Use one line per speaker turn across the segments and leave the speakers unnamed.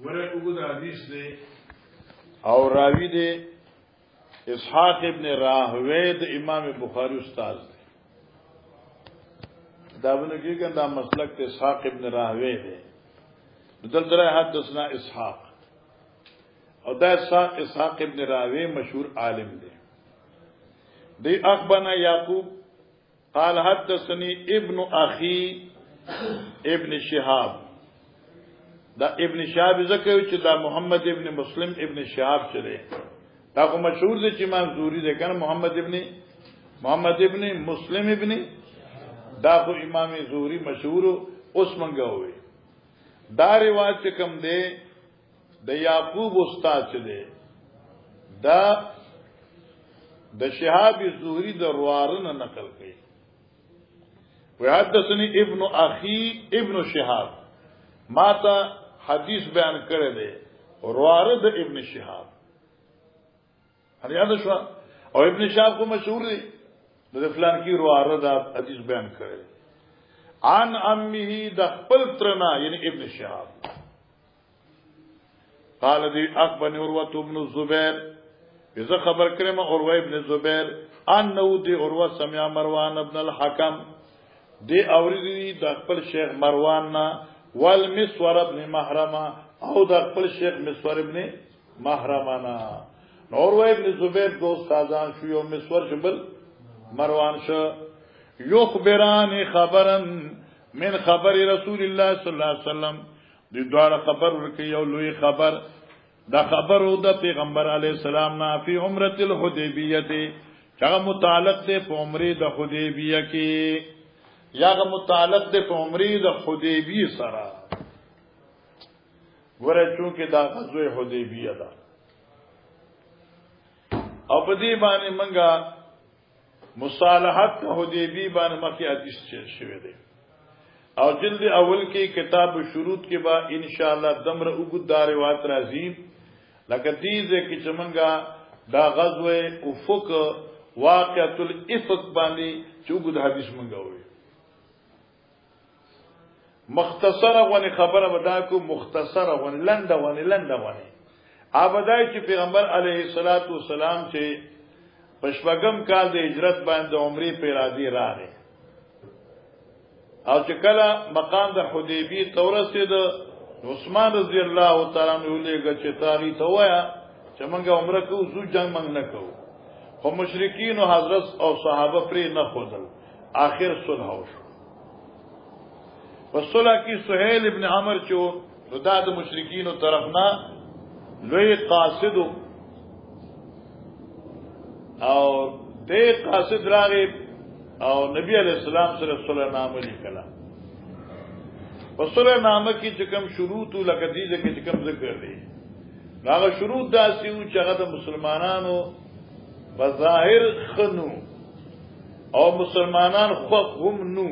ورے وګد حدیث دی او راوی دی اسحاق ابن راهوی د امام بخاری استاد دی داونه کې کنده مسلک ته اسحاق ابن راهوی دی دلته حدثنا اسحاق او دا اسحاق ابن راهوی مشهور عالم دی دی اخبرنا یعقوب قال حدثني ابن اخي ابن شهاب دا ابن شهاب ذکر چې دا محمد ابن مسلم ابن شهاب چره دا کو مشهور دي چې امام زهري ده کنه محمد ابن مسلم ابن دا کو امام زهري مشهور اوس منګه وي دا روایت کم ده د یعقوب استاد چره دا د شهاب زهري د روارن نقل کړي وحدثني ابن اخي ابن شهاب ماتا حدیث بیان کړی دی روارد ابن شهاب هر یاد شو او ابن شهاب کو مشهور دی د فلان کی روارد حدیث بیان کړی عن امه د خپل ترنا یعنی ابن شهاب قال دی اخبرني عروه ابن الزبير اذا خبر کړم عروه ابن الزبير انه دی عروه سمع مروان ابن الحكم دی اوریدی د خپل شیخ مروان نا والمسور ابن محرمه او د خپل شیخ مسور ابن محرمه نا عروه ابن زبیر دو استادان شو یو مسور شبل مروان شو یخبران خبرا من خبر رسول الله صلی الله علیه وسلم دی دواره خبر ورکي یو لوی خبر دا خبر او د پیغمبر علی السلام نا فی عمره الحدیبیه چې متعلق دی په عمره د حدیبیه کې یا متعلق دی په عمره د حدیبیه سره ورته چونکه دا غزوه حدیبیه ده او په دې باندې منګه مصالحت حدیبیه باندې مخکې حدیث شوی دی او جلد اول کې کتاب شروط کې با ان شاء الله دمر وګد دار روایت راځي لکه دې کې چې منګه دا غزوه افق واقعه الافق باندې چې وګد حدیث منګه وي مختصره غونی خبره ودا کو مختصره غونی لنډه غونی ابدای چې پیغمبر علیه الصلاۃ والسلام چې پښوګم کال د هجرت باندې عمره پیرادي راغی او چې کله مقام د حدیبیه تورسید عثمان رضی الله تعالی عنہ لګه چې تاغي توایا چې موږ عمره کوو زو جنگ موږ نه کوو خو مشرکین او حضرت او صحابه پرې نه خودل آخر صلح وشو وصلح کی سہیل ابن عمر چو ردا د مشرکین طرفنا لوی قاصد او دې قاصد راغی او نبی علیہ السلام سره صلح نامه لیکلا وصلح نامه کی چې کوم شروط لکه دې چې کوم ذکر دی هغه شروط داسې و چې هغه د مسلمانانو بظاهر خنو او مسلمانان خوښ هم نو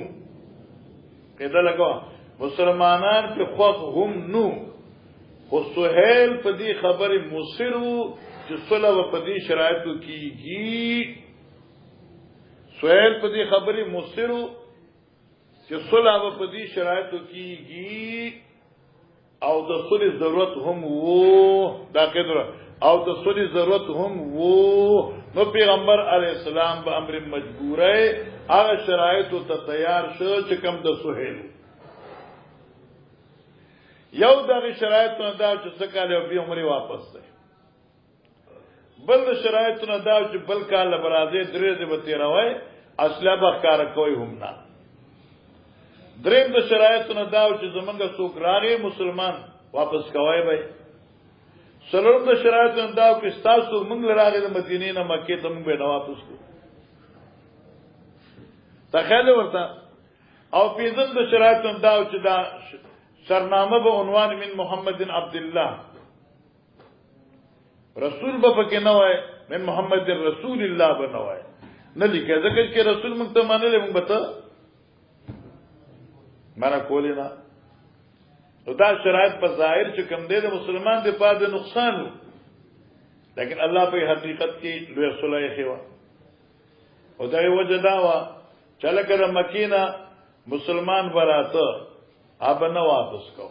کدا لگا مسلمانان په خوښ هم نو خو سہیل په دې خبره مصر چې صلح په دې شرایطو کیږي سہیل په دې خبره مصر چې صلح په دې شرایطو کیږي او د صلح ضرورت هم وو دا کېدره او د صلح ضرورت هم وو نو پیغمبر علی السلام به امر مجبوره هغه شرایطو ته تیار شو چې کوم د سہیل یو دغه شرایطو نه دا چې څکاله به عمره واپس ده بل شرایطو نه دا چې بل کال برازه درې دې به تیروي اصله به کار کوي هم نه دریم د شرایطو نه دا چې زمونږ څوک راغی مسلمان واپس کوي به سلام د شرایطو نه دا چې تاسو موږ راغی د مدینې نه مکه ته موږ به نه واپس کوو تخیل ورته او پیزن د شرایطو نه دا چې دا سرنامه به عنوان من محمد عبد الله رسول به پکې نه وای من محمد رسول الله به نه وای نه لیکه ځکه چې رسول موږ ته مانلې موږ به ته معنا کولې نه نو دا شرایط په ظاهر چې کوم دی د مسلمان د پاره نقصان وو لیکن الله په حقیقت کې لوی صلح خوا او دا وجه دا وا چې لکه مکینه مسلمان براته اب نه واپس کو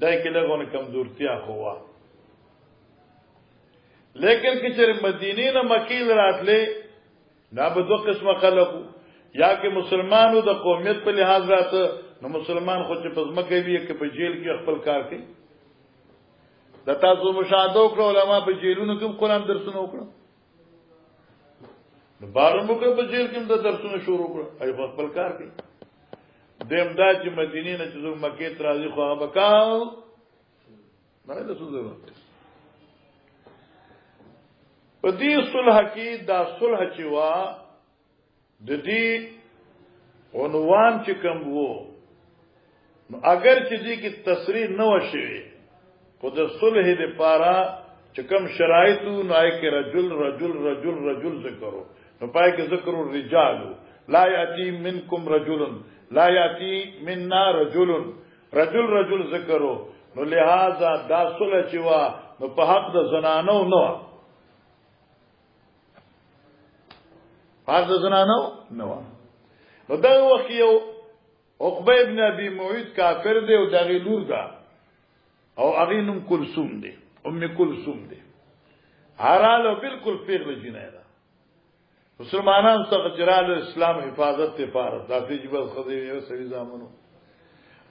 دای کې لګونه کمزورتیا خوا لیکن کې چې مدینه نه مکی راتلې دا به دوه قسمه خلقو یا کې مسلمانو د قومیت په لحاظ راته نو مسلمان خو چې پزما کوي کې په جیل کې خپل کار کوي د تاسو مشاهده وکړو علما په جیلونو کې قرآن درسونه وکړو نو بارمو کې په جیل کې د درسونه شروع کړو ای خپل کار کوي دمدا چې مدینه نه چې مکه ته راځي خو هغه وکاو نه له څه ضرورت په دې صلح کې دا صلح چې وا د دې عنوان چې کوم وو نو اگر چې دې کې تصریح نه وشي خو د صلح لپاره چې کوم شرایط نو آی کې رجل رجل رجل رجل ذکرو نو پای کې ذکر الرجال لا یاتی منکم رجل لا یاتی منا رجل رجل رجل ذکرو نو لہذا دا صلح چې وا نو په حق د زنانو نو حق د زنانو نو نو دا وخت یو عقبه ابن ابي معيط کافر دی او دغه لور ده او هغه نوم کلثوم دی ام کلثوم دی حراله بالکل پیغله جنای ده مسلمانان څخه جرال اسلام حفاظت ته پاره دافي جبل خدای یو سړي زامنو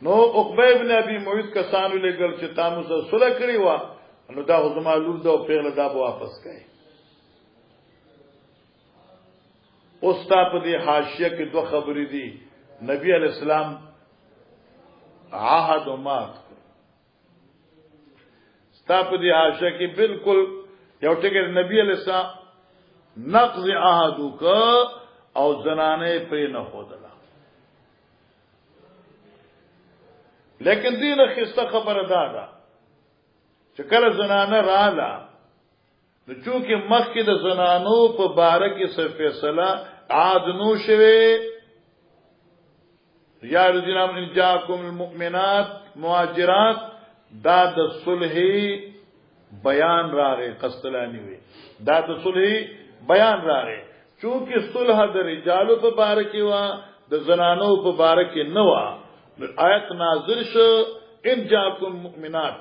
نو عقبه ابن ابي معيط کسانو لګل چې تاسو سره صلح کړی و نو دا زما لور ده او پیغله دا واپس کړي اوس تا په دې حاشیه کې دوه خبرې دي نبی علیہ السلام عهد و مات ستا په دې حاشیه کې بالکل یو ټکی نبی علیہ السلام نقض عهد وک او زنانه پرې نه خودله لیکن دې نه خسته خبره ده چې کله زنانه رااله نو چونکه مخکې د زنانو په باره کې څه فیصله عاد نو شوه یا الذین آمنوا جاءکم المؤمنات مهاجرات دا د صلح بیان راغی قسطلانی وی دا د صلح بیان راغی چونکه صلح د رجالو په باره کې وا د زنانو په باره کې نه وا آیت نازل شو ان جاءکم مؤمنات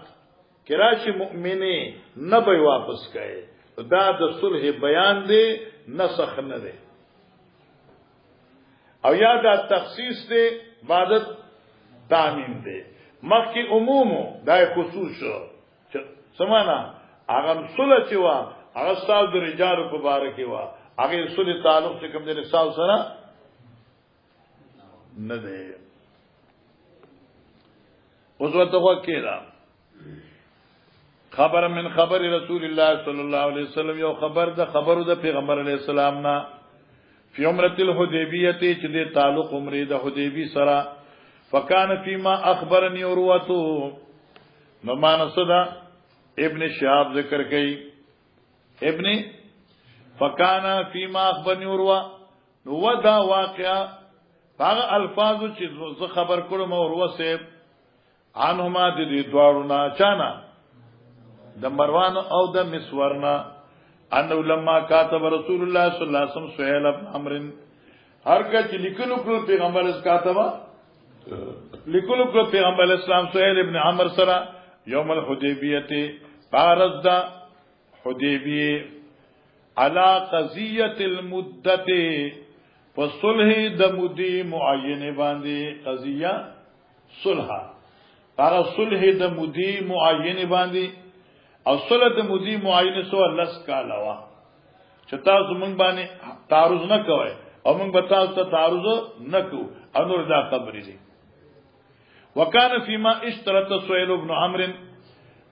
کراشی مؤمنه نه به واپس کړي دا د صلح بیان دی نسخ نه دی او یا دا تخصیص دی عبادت تعمیم دی مخی عمومو دا خصوص شو سمانا اغم صلح چی وا اغا سال در رجالو پا بارکی وا اغا صلح تعلق چکم دی سال سنا ندی اس وقت وقت دا خبر من خبر رسول الله صلی الله علیه وسلم یو خبر دا خبر دا پیغمبر علیہ السلام نا فی عمرۃ الحدیبیہ چې د تعلق عمره د حدیبی سره فکان فيما اخبرني عروه نو مانسدا ابن شهاب ذکر کړي ابن فکان فيما اخبرني عروه نو ودا واقعا هغه الفاظ چې زه خبر کړم عروه سے عنهما د دې دواړو نه چانا د مروان او د مسورنا انه لما كاتب رسول الله صلی الله علیه وسلم سهيل بن عمرو هر کله لیکلو کړ پیغمبر اس کاتبا لیکلو کړ پیغمبر اسلام سهيل ابن عمرو سره یوم الحدیبیه بارز دا حدیبیه علا قضیه المدته فصلح د مدی معینه باندې قضیه صلح para صلح د مدی معینه باندې او صلح د مدی معینه سو لس کاله وا چتا زمون باندې تعرض نه کوي او موږ به تاسو ته تعرض نه کوو انور دا خبرې دي وکانه فيما اشترط سهيل بن عمرو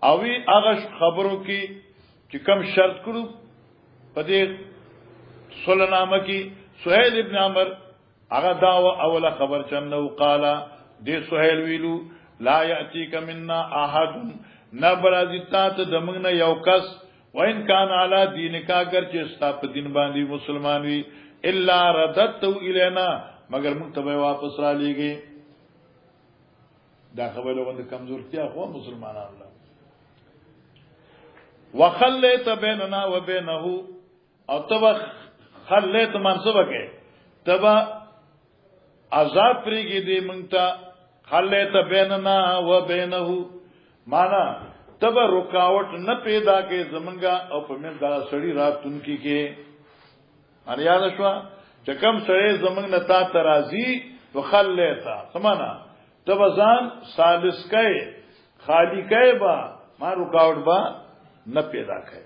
او وی هغه خبرو کې چې کم شرط کړو په دې صلح نامه کې سهيل ابن عمرو هغه دا اوله خبر چنه قالا دې سهيل ویلو لا یاتیک منا احد نبرازیتات دمغنا یو کس وین کان علی دینک اگر چې ستا په دین باندې مسلمان وي الا رددت الینا مگر موږ ته واپس را لېږي دا خبره باندې کمزورتیا خو مسلمانان الله وخلیت بیننا وبینه او تبا خلیت منصبه کې تبا عذاب پریږي دې موږ ته خلیت بیننا وبینه معنا تب رکاوټ نه پیدا کې زمنګا او په من دا سړی راتونکي کې ان یاد شو چې کم سړی زمنګ نه تا ترازی وخلیتا سمانا تب ځان سالس کای خالی کای با ما رکاوټ با نه پیدا کای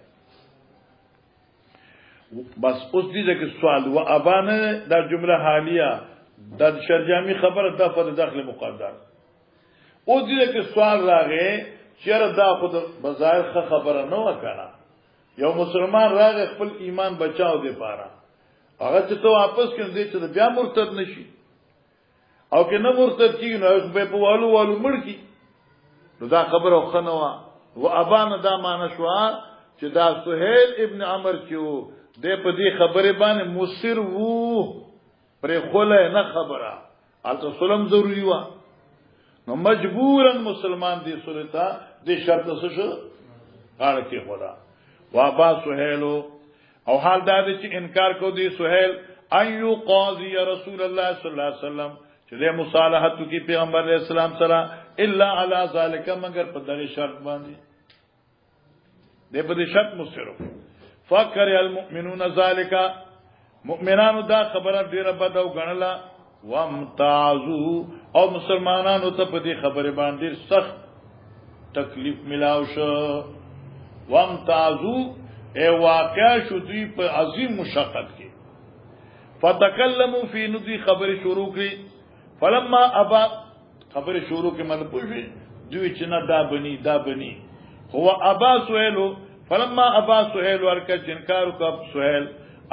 بس اوس دې کې سوال و ابانه دا جمله حالیه دا شرجامی خبره دا په داخله مقدر اوس دې کې سوال راغی چیرې دا خود بظاهر خبره نه وکړه یو مسلمان راغی خپل ایمان بچاو دی پاره هغه چې ته واپس کړې چې بیا مرتد نشي او که نه مرتد کیږي نو به په والو مړ کی نو دا خبره خنوا و ابان دا معنا شو چې دا سهيل ابن عمر چې د په دې خبره باندې مصر وو پر خوله نه خبره البته سلام ضروری و نو مجبورا مسلمان دي سلطه دې شرط څه شو قال کې خدا وابا سهيل او حال دا چې انکار کو دي سهيل ايو قاضي رسول الله صلی الله علیه وسلم چې د مصالحت کی پیغمبر علیہ السلام سره الا علی ذلک مگر په دغه شرط باندې دې په دې شرط مصرف فکر المؤمنون ذلک مؤمنانو دا خبره ډیره بد او غنلا وامتازو او مسلمانانو ته په دې خبره باندې سخت تکلیف ملاو شو وامتازو ای واقع شو دوی په عظیم مشقت کې فتکلموا فی ندی خبر شروع کړي فلما ابا خبر شروع کې مطلب پوښي دوی چې نه دا بني هو ابا سهيل فلما ابا سهيل ورکه انکار وکړ سهيل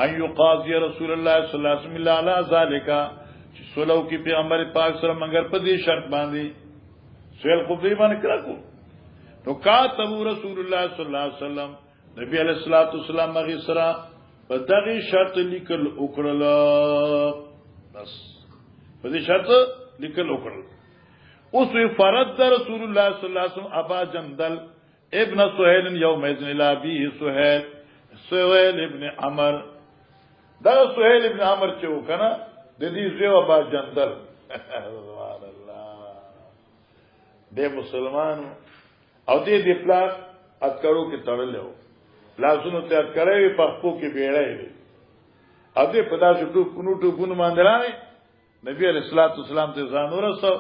ايو قاضي رسول الله صلی الله علیه وسلم علی ذالک چې سلو کې پیغمبر پاک سره مگر په دې شرط باندې سهيل خو دې باندې کړو نو کاتب رسول الله صلی الله علیه وسلم نبی علیہ الصلوۃ والسلام مغی سره په دغه شرط لیکل وکړل بس په دې شرط لیکل وکړل اوس فرض رسول الله صلی الله علیه وسلم ابا جندل ابن سهيل يوم اذن الى ابيه سهيل ابن عمر دا سهيل ابن عمر چې وکنه د دې زیو ابا جندل سبحان الله دې مسلمان او دې پلا اذکرو کې تړلو لازم ته اذکرې په خپل کې بیړې ا دې په داسې ټو ګونو باندې راځي نبی علیہ الصلوۃ والسلام ته ځان ورسو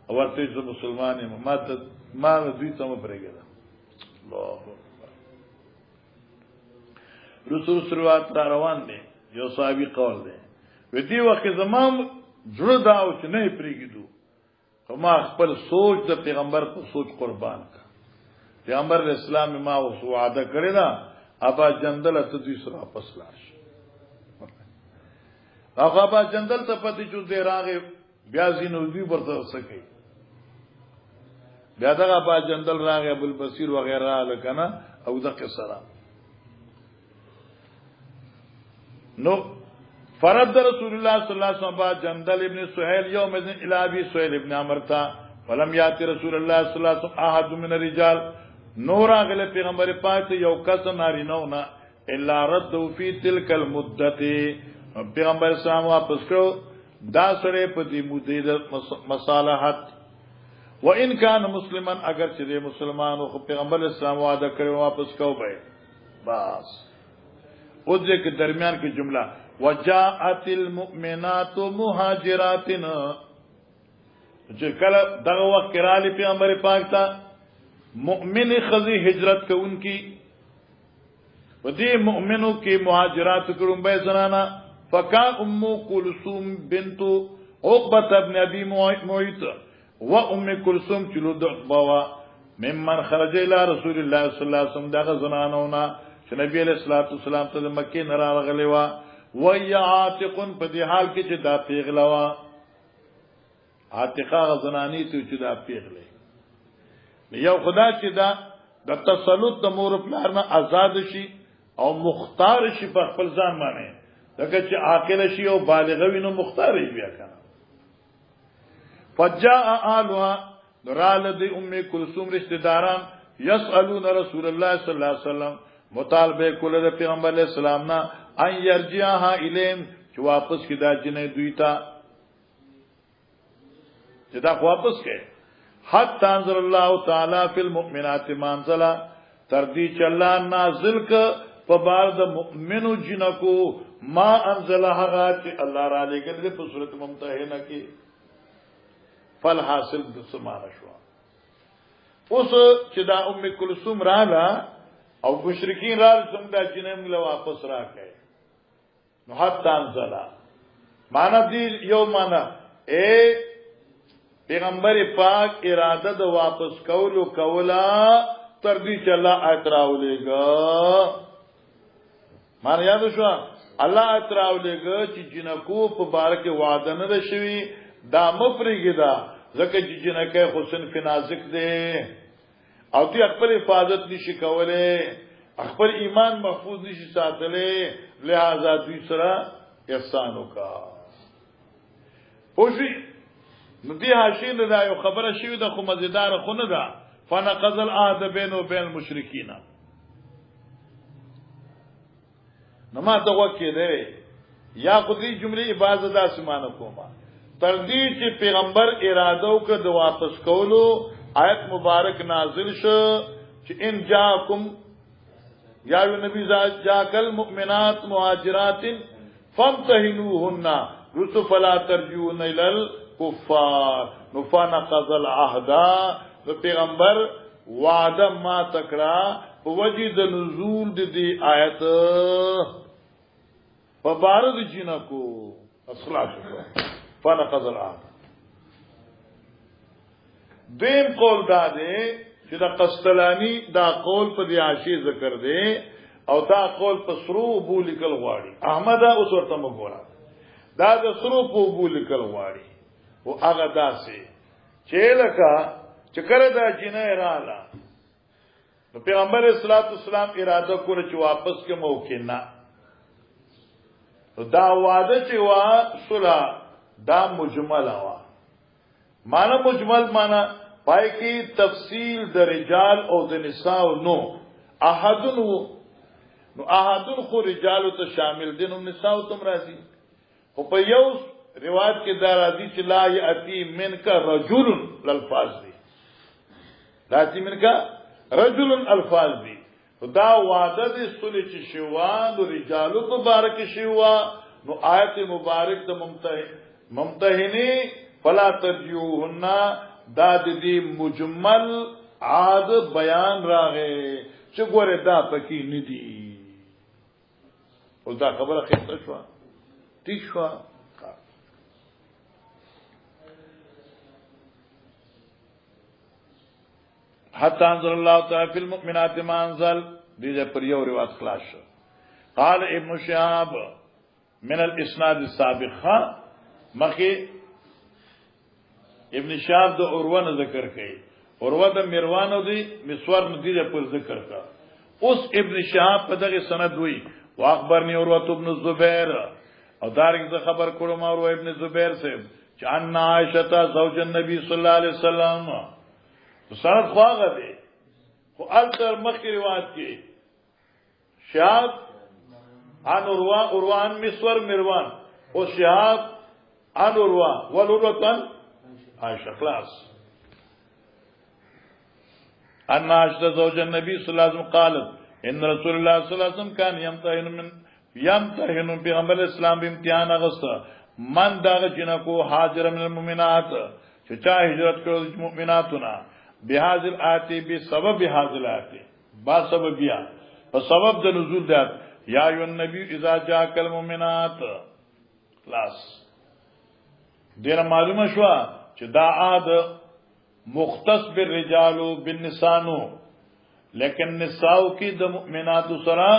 او ورته چې مسلمان یم ما دوی ته مبرګل الله رسول صلوات را روان دي یو صحابي قول دي و دې وخت زمام جوړ دا او چې نه پریږدو ما خپل سوچ د پیغمبر په سوچ قربان کا پیغمبر اسلام ما او وعده کړی دا ابا جندل ته دوی سره واپس لاش هغه ابا جندل ته پتی چې دې راغې بیا زینو دوی ورته سکی بیا دا ابا جندل راغې ابو البصیر وغیرہ لکنه او د قصرا نو فرد رسول الله صلی الله علیه وسلم جندل ابن سهيل يوم الى ابي سهيل ابن عمرتا ولم ياتي رسول الله صلی الله علیه وسلم احد من الرجال نور اغله پیغمبر پاک یو کس نارینو نا الا رد فی تلک المدته پیغمبر اسلام واپس کړو دا سره په دې مدې مصالحت و ان کان مسلمان اگر چې مسلمانو خو پیغمبر اسلام وعده کړو واپس کو به بس او دې کې درمیان کې جمله وجاءت المؤمنات مهاجرات چې کله دغه وخت رالی پیغمبر پاک ته مؤمن خزی ہجرت کو ان کی ودی مؤمنوں کی مہاجرات کرم بے زنانا فکا ام کلثوم بنت عقبہ ابن ابی معیط و ام کلثوم چلو دعبوا ممن خرج الى رسول الله صلی اللہ علیہ وسلم دغه زنانونا چې نبی علیہ الصلوۃ والسلام ته مکه نه راغلی و عاتق په دې حال کې چې دا پیغلا و عاتقه زنانی ته چې دا پیغله یو خدا چې دا د تسلط د مور پلار نه آزاد شي او مختار شي په خپل ځان باندې دغه چې عاقل شي او بالغ وي نو مختار شي بیا کنه فجاء آلها درال د ام کلثوم رشتہ داران يسالون رسول الله صلی الله علیه وسلم مطالبه کول د پیغمبر علیہ السلام نه ان يرجعها الیم چې واپس کدا جنې دوی ته چې دا واپس کړي حتی انزل الله تعالی فی المؤمنات منزلا تردی چې الله نازل ک په بار د مؤمنو جنکو ما انزل هغه چې الله را لګل په صورت ممتحنه کې فل حاصل د سمانه شو. اوس چې دا ام کلثوم راغله او مشرکین را څنګه دا جنم له واپس راکړي نو حتی انزل معنا دی یو معنا اے پیغمبر پاک اراده د واپس کولو کولا تر دې چې الله اتراولېګا معنی یاد شو الله اتراولېګا چې جنکو په بارک وعده نه شوی دا مفرګی دا ځکه چې جنکه حسن فنازک دی او دې خپل حفاظت نشي کولای خپل ایمان محفوظ نشي ساتلې لہذا دوی سره احسان وکا پوښي نو دې حاشیه نه دا یو خبره شوی د خو مزیدار خو نه ده فنقض العهد بينه وبين المشركين نو ما ته وکړه دی یا خودی جمله عبادت اسمانه کومه تر دې چې پیغمبر اراده وکړ د واپس کولو آیت مبارک نازل شو چې ان جاءکم یا نبی جاءکل مؤمنات مهاجرات فامتحنوهن رسل فلا ترجون الى الكفار نفنقض العهد د پیغمبر وعده ما تکړه په وجه د نزول د دې آیت په بار د جنکو اصلاح شو فنقض العهد. دیم قول دا دی چې دا قسطلانی دا قول په دی عاشی ذکر دی او دا قول په سرو بو لیکل غواړي احمد اوس ورته مګورا دا د سرو بو لیکل غواړي او هغه داسې چې لکه چې کله دا جنې رااله نو پیغمبر اسلام اراده کوله چې واپس کې موقع نه دا وعده چې وا صلح دا مجمل وا معنا مجمل معنا پای کې تفصیل د رجال او د نساء نو احدن نو احدن خو رجال ته شامل دي نو نساء تم راځي خو په یو روایت کې دا راځي چې لا یاتی منک رجل للفاظ دي راځي منک رجل الفاظ دي دا وعده دي صلح چې شوا د رجال مبارک شوا نو آیت مبارک ته ممتحنی فلا ترجوهن دا دې مجمل عاد بیان راغې چې ګوره دا پکې ندي او دا خبره خسته شو ټیک شو حتى انزل الله تعالى في المؤمنات ما انزل دې پر یو روایت خلاص شو. قال ابن شهاب من الاسناد السابق مخي ابن شهاب د اوروه ذکر کړي اوروه د مروان دی مسور ندی پر ذکر کا اوس ابن شهاب په دغه سند وی واخبرني اوروه ابن الزبير او دارنګ خبر کړم اوروه ابن زبير سے چې ان عائشه زوج النبي صلی الله علیه وسلم سند خواغه دی خو التر مخکې روایت کې شهاب ان اوروان مسور مروان او شهاب ان اوروه ولورتن عائشة خلاص ان عائشة زوج النبي صلى الله عليه وسلم قالت ان رسول الله صلى الله عليه وسلم كان يمتحن پیغمبر اسلام بامتحان اغسطا من داغ جنکو حاجر من المؤمنات چا هجرت کړو مؤمناتنا بهذل آتی بسبب هذل آتی با سبب بیا په سبب د نزول ده یا ایو النبی اذا جاءك المؤمنات خلاص دینه معلومه شو چې دا عاد مختص بالرجال بالنساء لیکن نساء کی د مؤمنات سره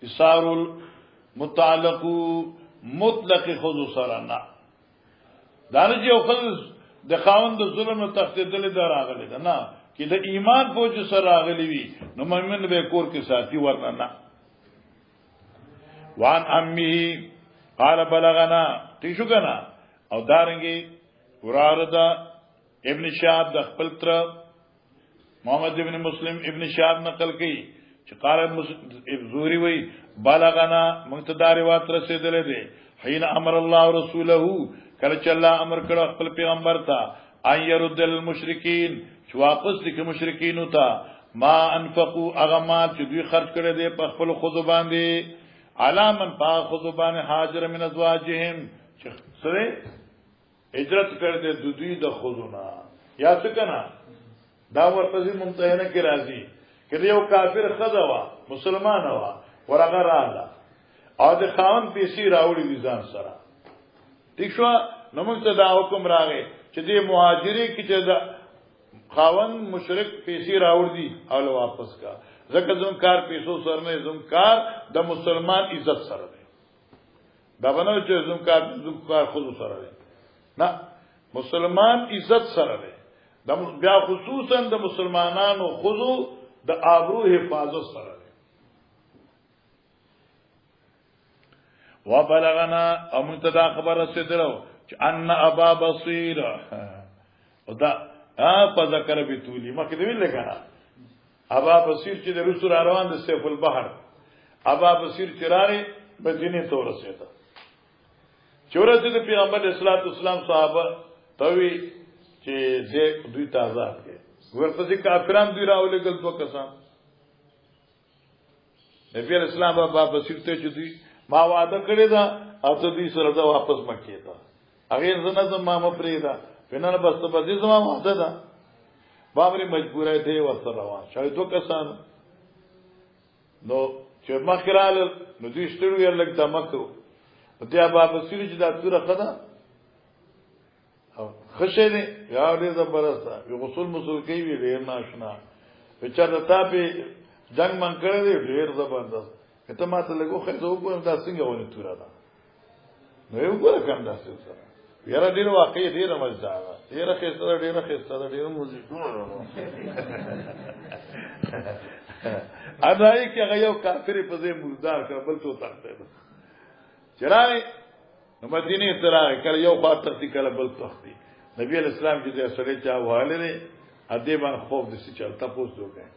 اثار المتعلق مطلق خود سره نه دانجی او خل د خاوند د ظلم او تخدیدل د راغلی ده نه چې د ایمان فوج سره راغلی وي نو مؤمن به کور کې ساتي ورنه نه. وان امي قال بلغنا تیشو کنا او دارنګي وراردا ابن شهاب د خپل تر محمد ابن مسلم ابن شهاب نقل کړي چې قال زوري وی بلغنا منتدار روایت رسیدلې ده حين امر الله رسوله کله چې الله امر کړ خپل پیغمبر ته ان يرد المشرکین چې واپس دي مشرکین ته ما انفقوا اغمات چې دوی خرج کړي دي په خپل خود باندې علامن پا خود باندې حاضر من ازواجهم چې سره هجرت کړي دي د دوی د خودونه یا څه کنه دا ورته ممتحنه کې راځي کله یو کافر خدا وا مسلمان وا ورغه رااله او د خاون پیسې راوړي دي ځان سره ٹھیک شو نو موږ ته دا حکم راغی چې د مهاجری کې چې دا خاون مشرک پیسې راوړ دي او واپس کا ځکه زمکار پیسو سره نه زمکار د مسلمان عزت سره دی دا باندې چې زمکار خود سره دی نه مسلمان عزت سره دی د بیا خصوصا د مسلمانانو خودو د آبرو حفاظت سره دی وبلغنا او منتدا خبر رسیدلو چې ان ابا بصیر او دا په ذکر به تولی مکه دی ویل کنه ابا بصیر چې د رسول روان د سیف البحر ابا بصیر چراره مدینه ته ورسېده چورته د پیغمبر اسلام صحابه توی چې زه دوی تازه کړ ورپسې کافرانو دوی راولېګل دوه کسان نبی اسلام ابا بصیر ته چې دوی ما وعده کړی دا او ته دې سره دا واپس مکه ته هغه زنه زما مپریدا پنه بس ته به زما وعده ده باوري مجبوره دی ورته روان شاید دوه کسان نو چې مخرال نو دې شتړو یې لګ دمکو ته ابا بصیر چې دا توره خدا او خشه دي یا دې زبرسته یو غسل مسل کوي ډیر ناشنا بچا ته په جنگ من کړی دی ډیر زبردست کته ماته لګو خو زه وګورم دا څنګه ونه توره ده نو یو ګور کوم دا څه سره یاره ډیر واقعي ډیر مزدار ډیر خسته ډیر موزیک اداي کې هغه یو کافر په ځای مزدار کړ بل څه تخته چرای نو مدینه ترای کله یو خاطر دي کله بل تختی نبی اسلام چې دې سره چا واله نه ادي باندې خوف دي چې چلتا پوسټ وکړي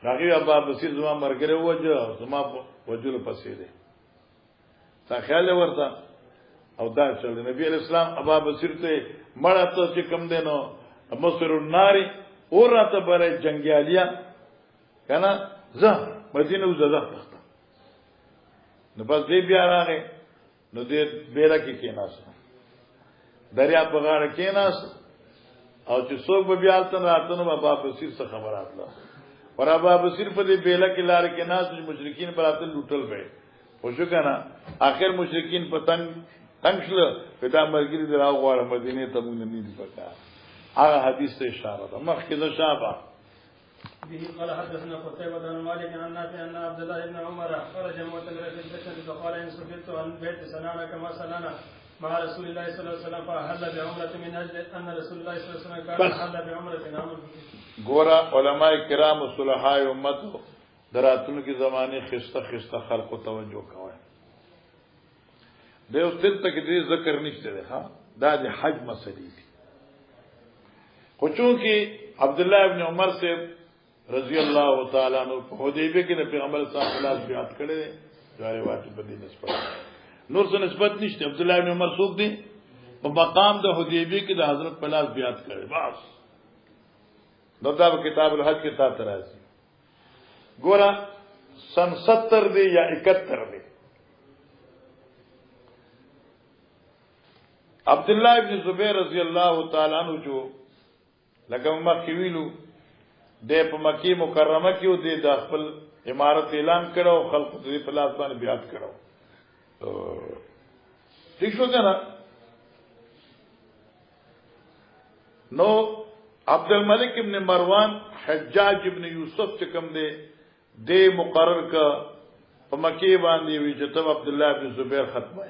راغي ابا بصیر زما مرګره وجه زما وجل پسې دي تا خیال ورته او دا چل نبی اسلام ابا بصیر ته مړه ته چې کم دینو مصر الناری اور راته بره جنگیالیا کنه زه مدینه وزه تخته نو بس دې بیا راغی نو دې بیره کې کېناس دریا په غاړه کېناس او چې څوک به بیا تن راتنو ابا بصیر څخه خبرات لا اور ابا بصیر په دې بیله کې لار کې ناس مشرکین براته لوټل به خوشو کنه اخر مشرکین پتنګ تنگشل پدا مرګری دراو غواړه مدینه ته مونږ نه دی پکا هغه حدیث ته اشاره ده مخکې ده شابه
به قال حدثنا قتيبة بن مالك عن نافع ان عبد الله بن عمر خرج معتمرا في البشر فقال ان سفرت عن بيت سنانا كما سنانا مع رسول الله صلى الله عليه وسلم فأحل بعمرة من اجل ان رسول الله صلى الله عليه وسلم كان حل بعمرة عمل
ګورا علماء کرام صلحاء امت دراتونو کې زمانه خسته خلق توجه کوي د اوس تل تک دې ذکر نشته ده ها دا د حج مسلې دي خو چونکې عبد الله ابن عمر سے رضی الله تعالی عنہ په حدیبیه کې د پیغمبر صلی الله علیه وسلم بیعت کړی دی دا روایت په دې نسبت نور څه نسبت نشته عبد الله ابن عمر څوک دی په مقام د حدیبیه کې د حضرت پلاس بیعت کړی بس دا په کتاب الحج کې تا ترازی ګورا سن 70 دی یا 71 دی عبد الله ابن زبیر رضی الله تعالی عنہ جو لکه مخکې ویلو د په مکی مکرمه کې د خپل امارت اعلان کړو خلق دې په لاس باندې بیعت کړو ٹھیک شو کنه نو عبد الملک ابن مروان حجاج ابن یوسف چې کوم دی د مقرر کا په مکی باندې وی چې تب عبد الله ابن زبیر ختمه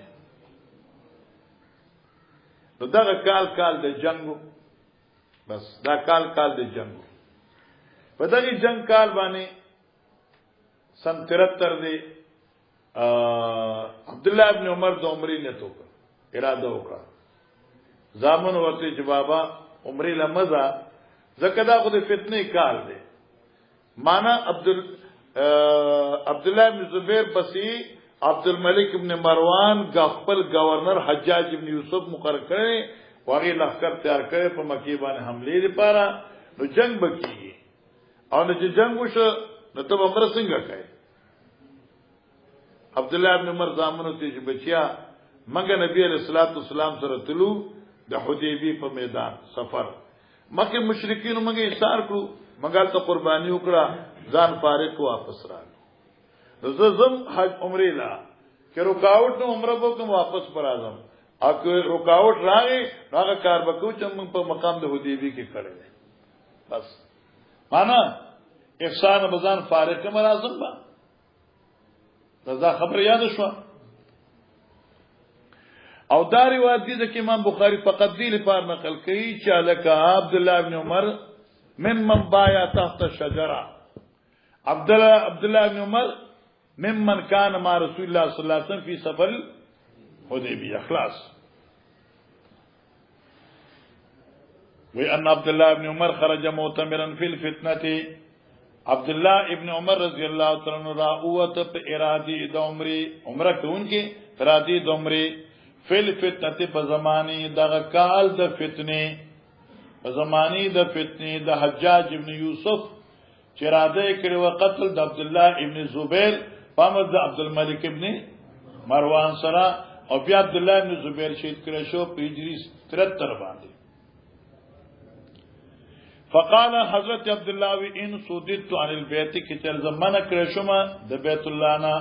نو دا کال د جنگو بس دا کال د جنگو په دغه جنگ کال باندې سن 73 دی عبد الله ابن عمر د عمرې نیت وکړه اراده وکړه زامن ورته چې بابا عمرې لمزه زکه دا خو د فتنې کال دی معنا عبد الله ابن زبیر بسی عبد الملک ابن مروان خپل گورنر حجاج ابن یوسف مقرر کړي واغی لخکر تیار کرے پا مکی باندې حملې لپاره نو جنگ بکیږي او نو چې جنگ وشو نو ته عمره څنګه کوي عبد الله ابن عمر زامنو ته چې بچیا مګه نبی علیہ الصلوۃ والسلام سره تلو د حدیبی په میدان سفر مکه مشرکین مګه ایثار کړو مګه ته قربانی وکړه ځان فارغ واپس راغلو زم حج عمره لا کہ رکاوٹ نو عمره بو کوم واپس پر اعظم اګه رکاوٹ راغی هغه کار وکړو چې موږ په مقام د حدیبی کې کړل بس معنا احسان بزان فارغ کوم اعظم با رضا خبر یاد شو او دا روایت دي چې امام بخاری فقط دی لپاره نقل کوي چې الک عبد الله ابن عمر ممن بايع تحت الشجره عبد الله ابن عمر ممن كان مع رسول الله صلى الله عليه وسلم في سفر الحديبيه خلاص وان عبد الله ابن عمر خرج معتمرا في الفتنه عبد الله ابن عمر رضی اللہ تعالی عنہ راوت په ارادی د عمره کوونکې ارادی د عمره فل فتنه په زمانی د کال د فتنه په زمانی د فتنه د حجاج ابن یوسف چې اراده کړی و قتل د عبد الله ابن زبیر پامد د عبد الملک ابن مروان سره او بیا عبد الله ابن زبیر شهید کړی شو په هجری 73 باندې فقال حضرت عبد الله ان سودت عن البيت کی تر زمانہ کرشما د بیت الله نا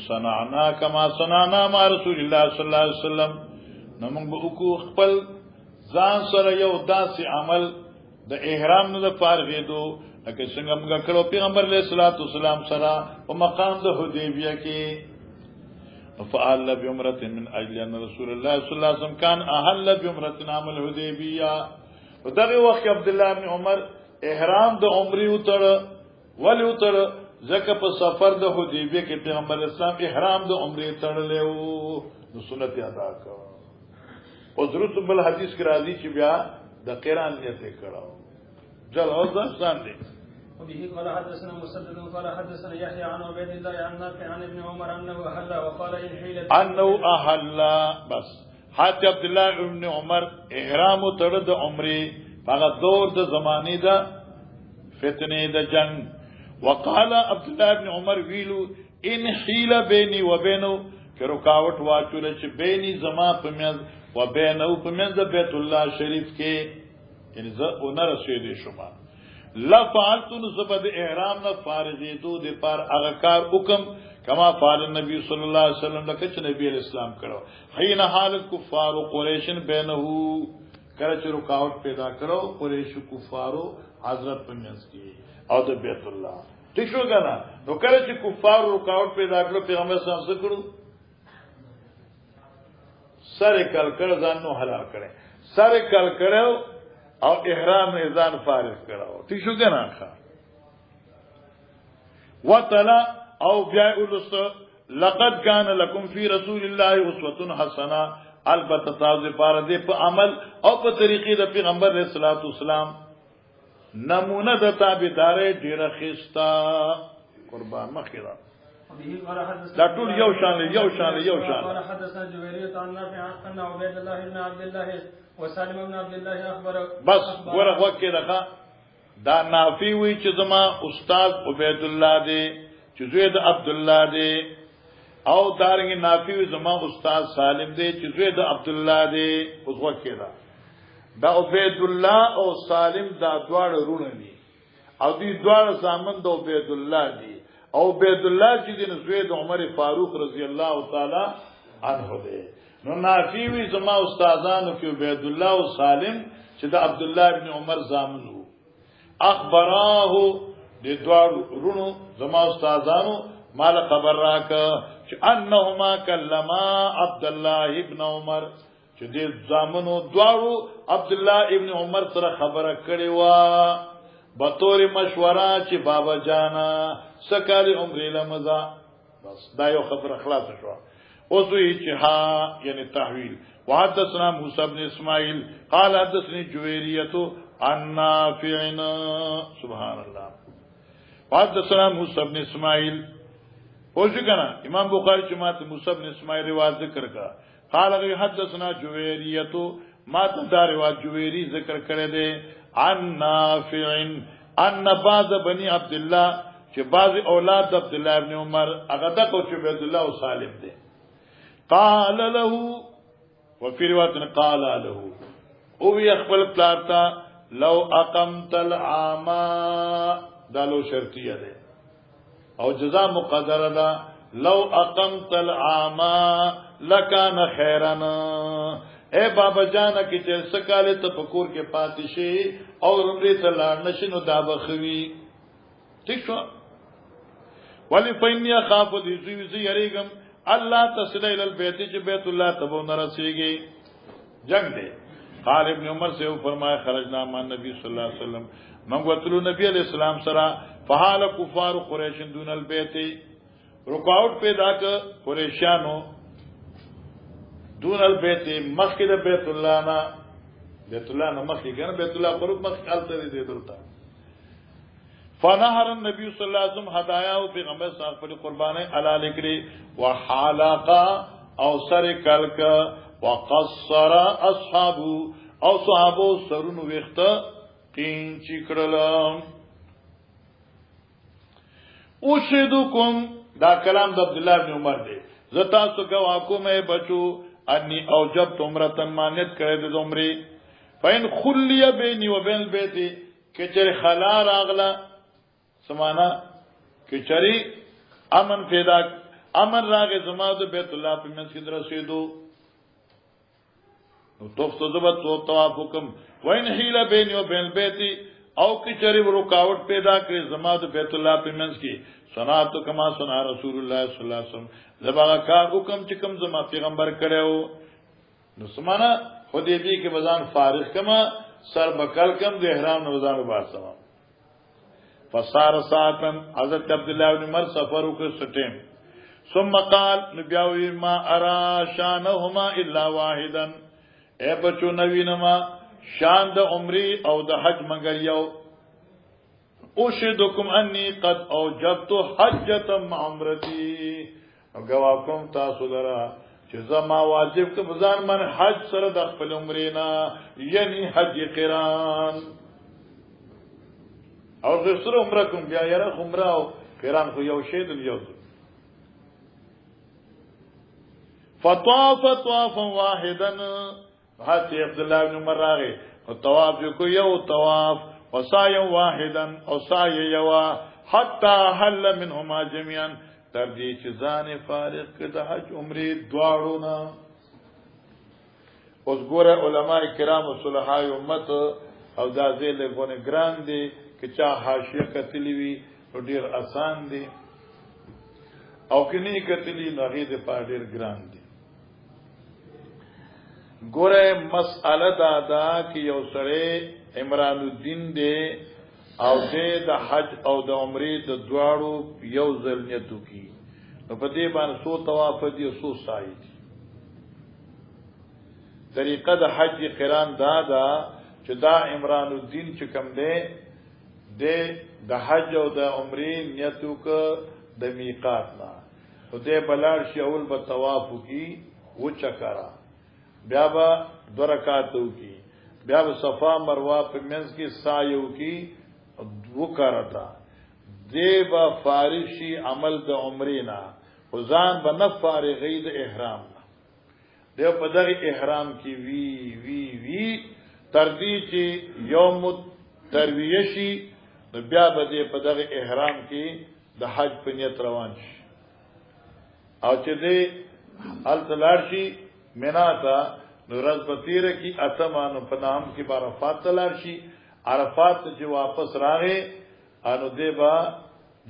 صنعنا كما صنعنا مع رسول الله صلی الله علیه وسلم نمون بو خپل ځان سره یو داسې عمل د احرام نه فارغېدو لکه څنګه موږ کړو پیغمبر علیه الصلاۃ والسلام سره په مقام د حدیبیه کې فعل بعمره من اجل ان رسول الله صلی الله علیه وسلم كان اهل بعمره عام الحدیبیه په دغه وخت عبد الله ابن عمر احرام د عمره وتر ولی وتر ځکه په سفر د حدیبیه کې پیغمبر اسلام احرام د عمره تړلو نو سنت ادا کړو او ضرورت بل حدیث کې راځي چې بیا د قران نیت کړو جل او ځان دي
وبه قال حدثنا مسدد قال حدثنا يحيى عن عبيد الله عن نافع عن ابن عمر انه احل وقال ان حيل
انه احل بس حتی عبد الله ابن عمر احرام تړ د عمره هغه دور د زمانه د فتنه د جنگ وقال عبد الله ابن عمر ویلو ان حیل بیني وبینو که رکاوټ واچول چې بیني زما په میز وبینو په میز د بیت الله شریف کې یعنی زه اونر رسیدې شوم لا فعلت زبد احرام نه فارغېدو د پر هغه کار حکم کما فعل النبي صلی الله علیه وسلم لکه چې نبی اسلام کړو حين حالت کفار او قریش بینه کله چې رکاوټ پیدا کړو قریش کفارو حضرت پنځ کی او د بیت الله ٹھیک شو کنه نو کله چې کفار رکاوټ پیدا کړو پیغمبر صلی الله علیه وسلم کړو سره کل کړه ځان نو حلال کړي سره کل کړو او احرام ځان فارغ کړو ٹھیک شو کنه وتلا او بیا ولست لقد كان لكم في رسول الله اسوه حسنه البته تاسو لپاره دې په عمل او په طریقې د پیغمبر علیه الصلاۃ والسلام نمونه د تابعداري ډیره خستا قربان مخیرا دا ټول یو شان
قال حدثنا جويرية عن نافع عن عبيد الله بن عبد الله وسالم بن عبد الله اخبر
بس ورغه وکړه دا نافع وی چې زما استاد عبید الله دی چې زوی د عبد الله دی او دارنګ نافع زما استاد سالم دی چې زوی د عبد الله دی اوس وکړه دا عبید الله او سالم دا دواړه رونه دي او دې دواړه زامن د عبید الله دي او عبید الله چې د زوی د عمر فاروق رضی الله تعالی عنہ دی نو نافع زما استادانو کې عبید الله او سالم چې د عبد الله ابن عمر زامن وو اخبراه د دوړو رونو زما استادانو مال خبر راک چې انهما کلما عبد الله ابن عمر چې د زامنو دوړو عبد الله ابن عمر سره خبره کړې و به تور مشوره چې بابا جانا سکال عمر لمزا بس دا یو خبر خلاص شو اوس وی چې ها یعنی تحویل وحدثنا موسی بن اسماعیل قال حدثني جويرية عن نافع سبحان الله حدثنا موسی بن اسماعیل اوس کنا امام بخاری چې ماته موسی بن اسماعیل روایت ذکر کا قال حدثنا جويرية ما تدار وجويري ذکر کړی دی عن نافع ان بعض بني عبد الله چې بعض اولاد عبد الله ابن عمر هغه د کو چې عبد الله او سالم دی قال له وفي روایت قال له او يخبل پلارتا لو اقمت العام دالو شرطیه ده او جزاء مقدره ده لو اقمت العام لکان خیرن اے بابا جانا کی چل سکالے تفکور کے پاتشی اور عمری تلار نشنو دا بخوی ٹھیک شو ولی فینی اخاف دیزوی یریگم اللہ تصلی الالبیتی چی بیت اللہ تبو نرسیگی جنگ دے قال ابن عمر سے فرمایا خرجنا مان نبی صلی اللہ علیہ وسلم منگوتلو نبی علیہ السلام سرا فحال کفار قریش دون البیتی رکاوٹ پیدا کر قریشانو دون البیتی مخید بیت اللہ نا مخی گنا بیت اللہ قرب مخی خالتا دی دلتا فنهر النبی صلی اللہ علیہ وسلم ہدایاو پیغمبر صلی اللہ علیہ وسلم قربانے علا لکری وحالاقا او سر کلک وقصر اصحابو او صحابو سرون ویخت قینچی کرلم اشهدکم دا کلام دا عبداللہ ابن عمر دے زتا سو گواکو میں بچو انی اوجبت عمرتن مانیت کرد عمری فین خلی بینی و بین البیتی کچر خلا راغلا سمانا کچری امن پیدا امن راغ زماد بیت اللہ پی منس کی درسیدو توفتو زبت تو طواف حکم وین حیل بینی و بین البیتی او کچری رکاوٹ پیدا کری زماد بیت اللہ پی منس کی سناتو کما سنا رسول اللہ صلی اللہ علیہ وسلم زباغا کار حکم چکم زما پیغمبر کرے ہو نسمانا حدیبی کے بزان فارغ کما سر بکل کم دے احرام نوزان بارسما فصار ساعتن حضرت عبداللہ بن عمر سفرو کے سٹیم ثم قال نبیاوی ما ارا شانہما الا واحدا اے بچو نوینما شان دا عمری او دا حج مگر یو اشهدکم انی قد اوجبت حجتا مع عمرتی گواکم تاسو لرا چیزا ما واجب که بزان من حج سر دا خپل عمرینا یعنی حج قران او غسر عمره کم بیا یرا عمره او قران خو یو شی دل یو فطاف طوافا واحدا حضرت عبداللہ بن عمر راغی طواف جو کو یو طواف وسعی واحدا او سعی یوا حتی حل منهما جميعا تردی چیزان فارغ کده حج عمری دوارونا اس گوره علماء کرام و صلحاء امت او دا زیل گونه گران دی که چا حاشیه کتلی وی نو دیر آسان دی او کنی کتلی نو غید پا دیر گران دی گوره مسئله دادا که یو سره عمران الدین دی او دې د حج او د عمرې د دواړو یو ځل نیتو کی نو په دې باندې سو طواف دي او سو سعی دي طریقه د حج قران دا چې دا عمران الدین چې کوم دی د حج او د عمرې نیتو ک د میقات نه او دې بلار شي اول به طواف کی و چکرا بیا به دو رکعاتو کی بیا به صفا مروه په منځ کې سعیو کی وکړتا دیبا فارشی عمل د عمرینا وزان به نه فارغی د احرام دیو په دغه احرام کې وی تر دې چې یوم ترویه شي بیا به دې په دغه احرام کې د حج په نیت روان شي او چې دې التلار شي مینا تا نورز بتیره کې اتمانو په نام کې عرفات تلار شي عرفات چې واپس راغې انو دیبا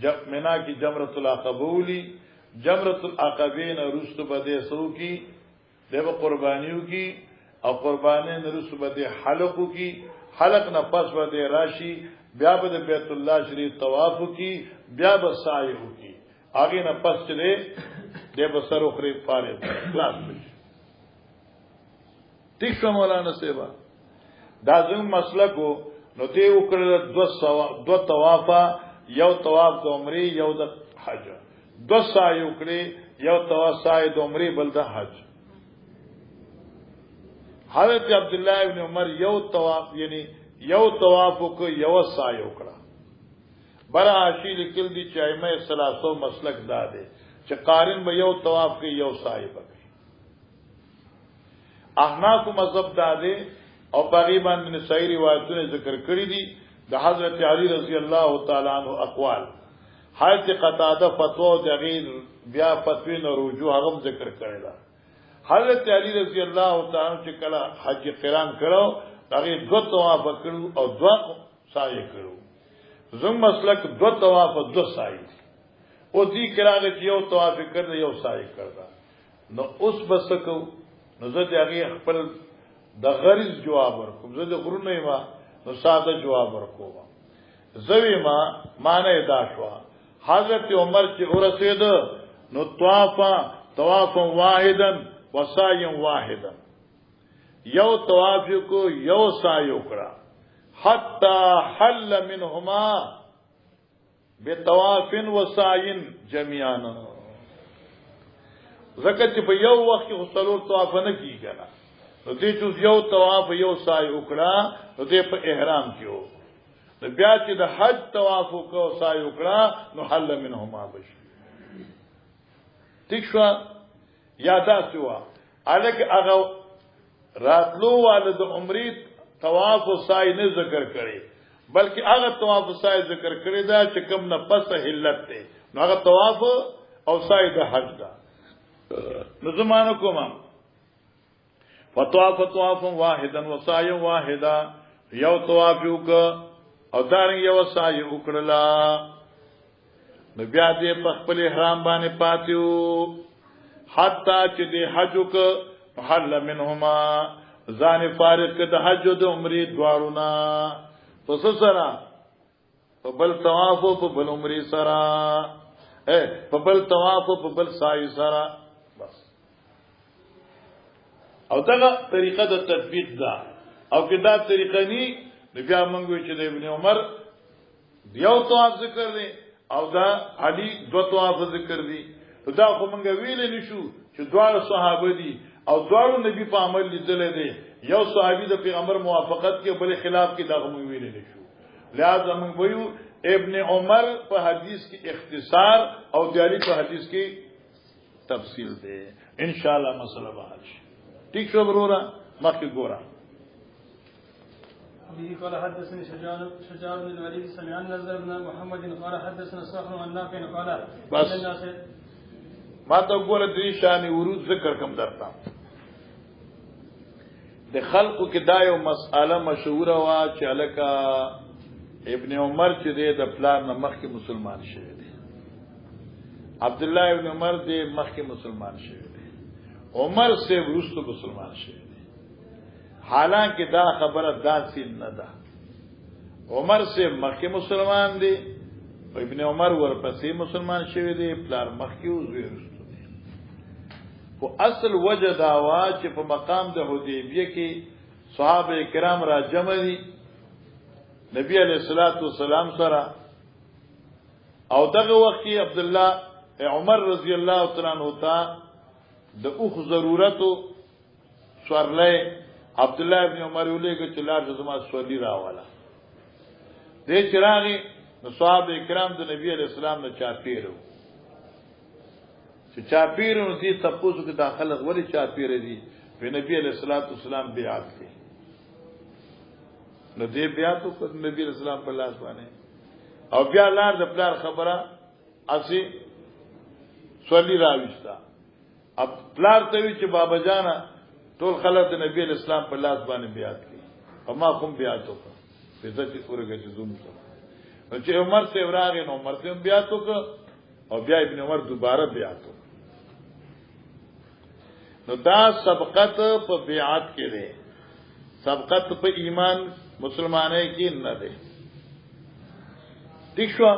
جب منا کی جمرۃ العقبولی جمرۃ العقبین رست بده سو کی دیبا قربانیو کی او قربانین رست بده حلقو کی حلق نه پس بده راشی بیا بده بیت الله شریف طواف کی بیا به سعی کی آگے نه پس چلے دیبا سر اخری فارغ خلاص بشي ٹھیک شو مولانا سیبا دا زم مسلکو نو دی وکړه دو طوافا یو طواف د عمرې یو د حج دو سعی وکړي یو طواف سعی د عمرې بل د حج حضرت عبداللہ ابن عمر یو طواف یعنی یو طواف کو یو سعی وکړه برا عاشی لیکل دي چې ائمه ثلاثه مسلک دا دي چې قارن به یو طواف کې یو سعی وکړي احناف مذهب دا دي او تقریبا من صحیح روایتونه ذکر کړی دي د حضرت علی رضی الله تعالی عنہ اقوال حضرت قتاده فتوا د غیر بیا فتوی نه رجوع هغه ذکر کړی دا حضرت علی رضی الله تعالی عنہ چې کله حج قران کړو هغه دو طواف کړو او دو سعی کړو زم مسلک دو طواف او دو سعی او دې کراغه چې یو طواف کړل یو سعی کړل نو اوس بسکو نو زه دې هغه خپل د غریز جواب ورکوم زه د غرونه ما نو ساده جواب ورکوم زوی ما معنی دا شو حضرت عمر چې ورسید نو طواف واحدا وسعی واحدا یو طواف کو یو سعی وکړه حتى حل منهما بطواف وسعي جميعا زکه چې په یو وخت کې غسلور طواف نه کیږي نو دې چې یو طواف یو سعی وکړه نو دې په احرام کې وو نو بیا چې د حج طواف او سعی وکړه نو حل منهما بشي ٹھیک شو یادا شو الک هغه راتلو والد عمرې طواف او سعی نه ذکر کړي بلکې هغه طواف او سعی ذکر کړي دا چې کوم نه پس حلت ته نو هغه طواف او سعی د حج دا نو زمانه کومه طواف واحدا وسعي واحدا یو طواف یو او دار یو سعی وکړلا نو بیا دې په خپل احرام باندې پاتیو حتی چې دې حج وک حل منهما ځان فارغ کړه د حج او د عمرې دواړو نه پس سره په بل طواف او په بل عمرې سره په بل طواف او په بل سعی سره بس او دغه طریقه د تطبیق ده او که دا طریقه ني بیا موږ وی چې د ابن عمر یو طواف ذکر دی او دا علي دو طواف ذکر دی دا خو موږ ویل نشو چې دواړه صحابه دي او دوارو نبی په عمل لیدل دي یو صحابي د پیغمبر موافقت کې بل خلاف کې دغه موږ ویل نشو لہذا موږ ویو ابن عمر په حدیث کې اختصار او دیالي په حدیث کې تفصیل ده ان شاء الله مسله به حل شي ٹھیک شو ورورا مخکې ګورا
به قال حدثني شجاع بن الوليد سمع النذر بن محمد قال حدثنا صخر عن نافع قال
بس ما ته ګوره دې شان ورود ذکر کوم درته د خلقو کې دا یو مسأله مشهوره وا چې الکا ابن عمر چې د پلان نه مخکې مسلمان شوی دی عبد الله ابن عمر دې مخکې مسلمان شوی دی عمر سے ورستو مسلمان شوی دی حالانکه دا خبره داسې نه ده عمر سے مخکې مسلمان دی ابن عمر ورپسې مسلمان شوی دی پلار مخکې او زوی ورستو دی خو اصل وجه دا وا چې په مقام د حدیبیه کې صحابه کرام را جمع دي نبی علیہ الصلوۃ والسلام سره او دغه وخت کې عبد الله عمر رضی الله تعالی عنہ ته د اوخ ضرورت سوړلې عبد الله ابن عمر ولېګه چې لار زما سورلی راواله دې چراغي نو صحابه کرام د نبی علیہ السلام نه چاپیرو چې چاپیرو دې تاسو کې داخله ولی چاپیر دي په نبی علیہ الصلوۃ والسلام بیعت کړي نو دې بیعت کو نبی علیہ السلام په لاس باندې او بیا لار د پلار خبره اسی سورلی راوښتا اب پلار ته وی چې بابا جانا ټول خلک د نبی اسلام په لاس باندې بیعت کړي او ما کوم بیعت وکړ په ځکه چې ورګه چې زوم نو چې عمر سے وراغه نو عمر سے بیعت وکړ او بیا ابن عمر دوباره بیعت وکړ نو دا سبقت په بیعت کې ده سبقت په ایمان مسلمانای کې نه ده ٹھیک شو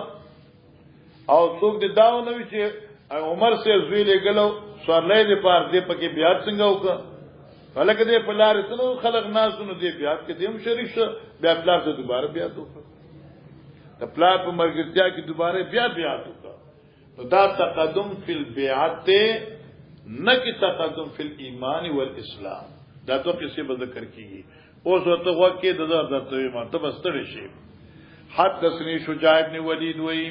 او څوک د داو نو چې عمر سے زوی لګلو سوړلې دې پار دې پکې بیعت څنګه وکړ ولکه دې په لار سره خلق ناسونو دې بیعت کې دیم شریک شو بیا پلار ته دوباره بیعت وکړ ته پلار په مرګتیا کې دوباره بیا بیعت وکړ نو دا تقدم فی البیعت نه کی تقدم فی الایمان والاسلام دا تو قصې به ذکر کیږي اوس ورته وکي د درته ما ته بستړي شي حدثني شجاع ابن ولید وی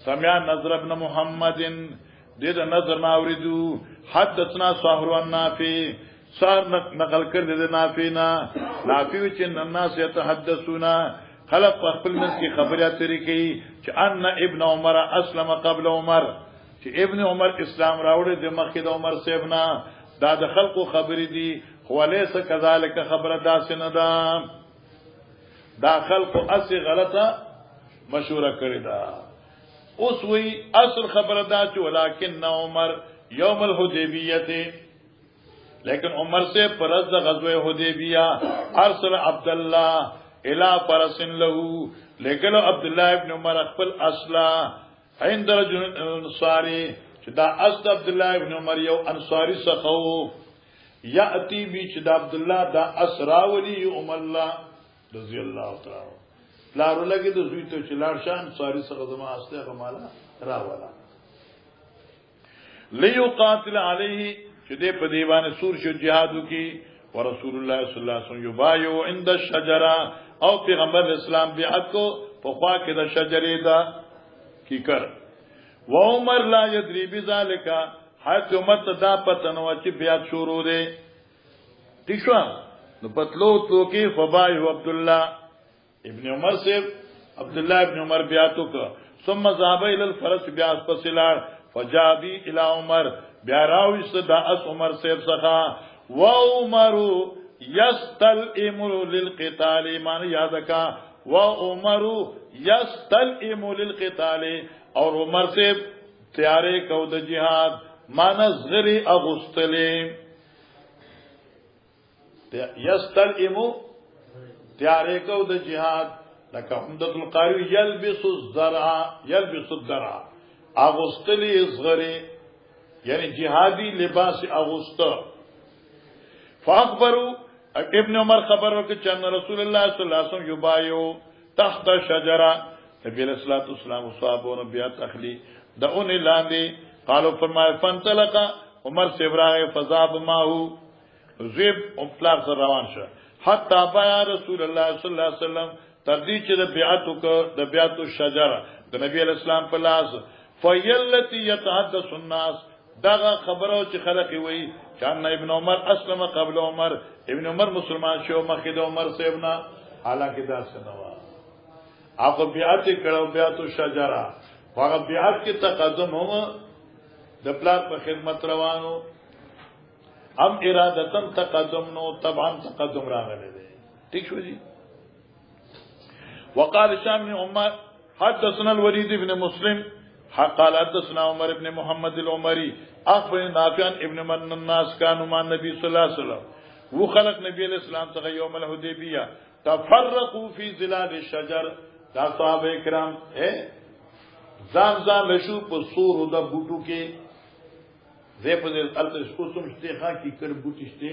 سمع نضر ابن محمد دې د نظر ما اوریدو حدثنا صهر النافع صار نقل کړ دې نافعنا نافع چې الناس يتحدثون خلق خپل منځ کې خبرې اترې کوي چې ان ابن عمر اسلم قبل عمر چې ابن عمر اسلام راوړی د مخکې د عمر صاحب نه دا د خلقو خبرې دي خو ليس كذلك خبره داسې نه ده دا خلقو اصل غلطه مشوره کړی دا اوس وی اصل خبره دا چې ولکن عمر یوم الحدیبیه لیکن عمر سے پرز د غزوه حدیبیہ ارسل عبد الله الى فرس له لیکن عبد الله ابن عمر خپل اصلا عند رجل انصاری چې دا اصل عبد الله ابن عمر یو انصاری سخو یاتی بی چې دا عبد الله دا اسرا ولی ام الله رضی الله تعالی لارو لګي د زوی ته چې لار شان ساری څخه زما استه غمالا راولا ليقاتل عليه چې دې په دیوانه سور شو جهادو کې ورسول الله صلی الله علیه وسلم یبایو عند الشجره او پیغمبر اسلام بیعت کو په خوا کې د شجرې دا کی کر و عمر لا یدری بذالک حتی امت دا پته نو چې بیعت شروع ده تښوا نو پتلو تو کې فبایو عبد الله ابن عمر سے عبد الله ابن عمر بیعتو کا ثم ذهب الى الفرس بیعت پسلار فجابی الى عمر بیا راوی صدا اس عمر سے سخا و عمر یستلئم للقتال مان یاد کا و عمر یستلئم للقتال اور عمر سے تیارے کو د جہاد مانس غری اغستلے یستلئم تیارے کو د جہاد لکه حمدت القاری یلبس الزرع اغستلی اصغری یعنی جہادی لباس اغسط فاخبروا ابن عمر خبر وکړ چې رسول الله صلی الله علیه وسلم یبایو تحت شجره نبی علیہ الصلوۃ والسلام صحابه بیعت اخلی دعونی لاندې قالوا فرمایا فانطلق عمر سے ابراهیم فذاب ماهو زیب اطلاق سره روان شو حتی بایا رسول الله صلی الله علیه وسلم تردید چې د بیعتو کو د بیعتو شجره د نبی علیہ السلام په لاس فیلتی یتحدث الناس داغه خبرو چې خلک وي چې ابن عمر اسلم قبل عمر ابن عمر مسلمان شو مخکې د عمر صاحبنا حالانکه دا سنوا هغه بیعت کړو بیعتو شجره هغه بیعت کې تقدم هم د پلان په خدمت روانو ام ارادتن تقدم نو طبعا تقدم راغلی دی ٹھیک شو جی وقال هشام بن عمر حدثنا الوليد بن مسلم قال حدثنا عمر بن محمد العمري اخبر نافع ابن من الناس كانوا مع النبي صلى الله عليه وسلم وہ خلق نبی علیہ السلام څخه یوم الحدیبیہ تفرقوا في ظلال الشجر دا صحابه کرام ځان لشو په سور د بوټو کې زه په دې الته کوم شته کی کړ بوټی شته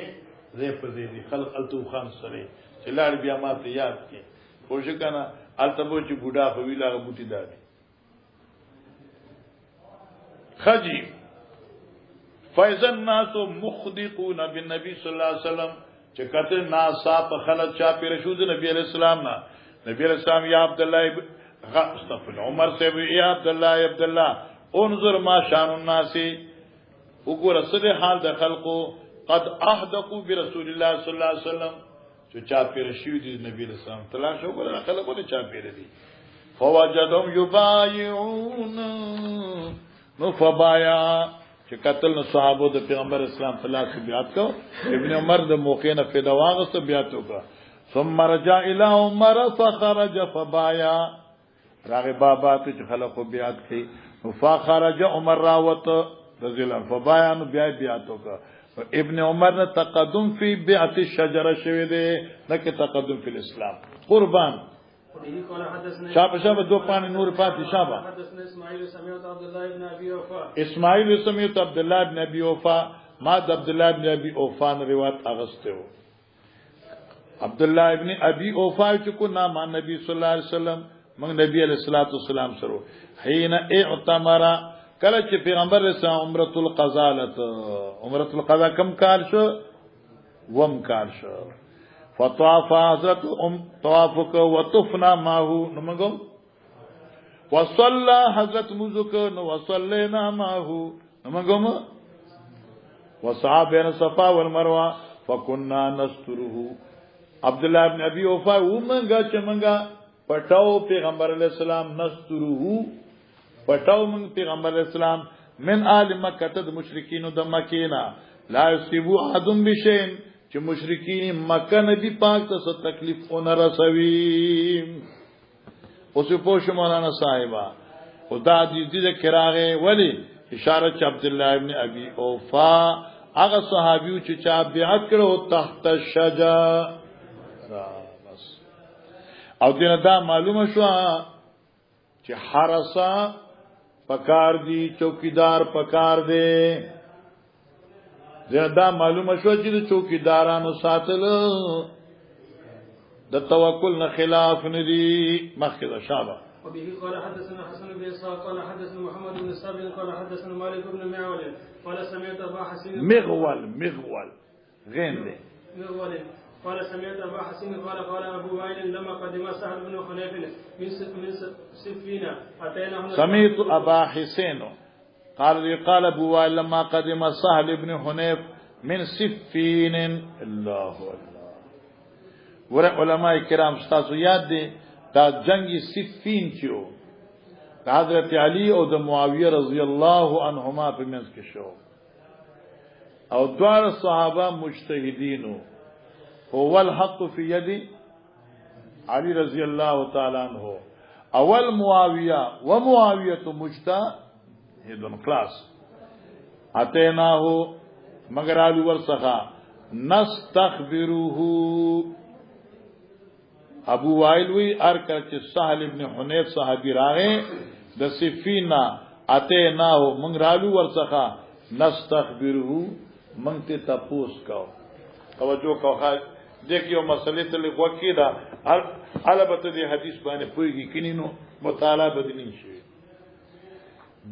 زه په دې خلق التو خان سره چې لاړ بیا ماته یاد کې خوش کنه الته بو چې بوډا په ویلا بوټی دادي خجی فیض الناس مخدقون بالنبي صلی الله علیه وسلم چې کته ناسا په خلق چا پیر شو د نبی علیہ السلام نا نبی علیہ السلام یا عبد الله استغفر عمر سے یا عبد الله انظر ما شان الناس وګوره سده حال د خلقو قد احدقوا برسول الله صلی الله علیه وسلم چې چا پیر شو د نبی علیہ السلام تلاش وګوره خلقو نه چا پیر دي فوجدهم یبایعون نو فبایا چې قتل نو صحابه د پیغمبر اسلام صلی الله علیه وسلم بیعت کو ابن عمر د موقع نه فدا واغسته بیعت وکړه ثم رجع الى عمر فخرج فبایا راغه بابا ته چې خلکو بیعت کړي فخرج عمر راوت رضی الله فبایا نو بیعت وکړه ابن عمر نے تقدم فی بیعت الشجره شوی دی نکه تقدم فی الاسلام قربان شابه دو پانی نور پاتی شابه اسماعیل سمیت عبد الله ابن ابي اوفا ما د عبد الله ابن ابي اوفا روایت اغسته و عبد الله ابن ابي اوفا چې کو نام نبی صلی الله علیه وسلم موږ نبی علیہ الصلوۃ والسلام سره حين اعتمر کله چې پیغمبر رسول عمره القضاء لته عمره القضاء کم کال شو وم کال شو فطواف حضرت طوافک وطفنا ماهو نمگم وصلى حضرت مزک وصلینا ماهو نمگم وسعى بين الصفا والمروه فكنا نستره عبداللہ ابن ابی اوفا ومنگا چمنگا پټاو پیغمبر علیہ السلام نستره پټاو من پیغمبر علیہ السلام من آل مکه د مشرکین د مکینا لا یصيبو احد بشیء چې مشرکین مکه نبی پاک ته تکلیف اون رسوي اوس په شو مولانا صاحبہ خدا دې کراغه ولی اشاره چې عبداللہ ابن ابی اوفا هغه صحابیو چې چا بیعت کړو تحت الشجر بس او دینه دا معلومه شو چې حرسا پکار دی چوکیدار پکار دی دینه دا معلومه شو چې چوکیدارانو ساتل د توکل نه خلاف ندي مخکې شابه.
وبه قال حدثنا حسن بن اسحاق قال حدثنا محمد بن سابق قال حدثنا مالك بن معول قال سمعت ابا حسين
مغول غين ده
مغول قال سمعت ابا حسين قال ابو وائل لما قدم سهل بن حنيف من سفينة اتينا
سمعت ابا حسين قال ابو وائل لما قدم سهل بن حنيف من سفين الله اكبر ور علماء کرام تاسو یاد دي دا جنگی سفین چیو دا حضرت علی او دا معاویه رضی اللہ عنہما پی منز کے شو او دوار صحابہ مجتہدینو هو الحق فی یدی علی رضی اللہ تعالی عنہ اول معاویہ و معاویت مجتہدن خلاص اتیناہو مگر آلو ورسخا نستخبروہو ابو وائل وی ارکر چې سهل ابن حنیف صحابی راغه د سفینا اته ناو مونږ رالو ورڅخه نستخبره مونږ ته تاسو کو توجه کوه دیکھیو مسئلې ته لګوکی دا البته دې حدیث باندې پویږي کینینو مطالعه بدنی شي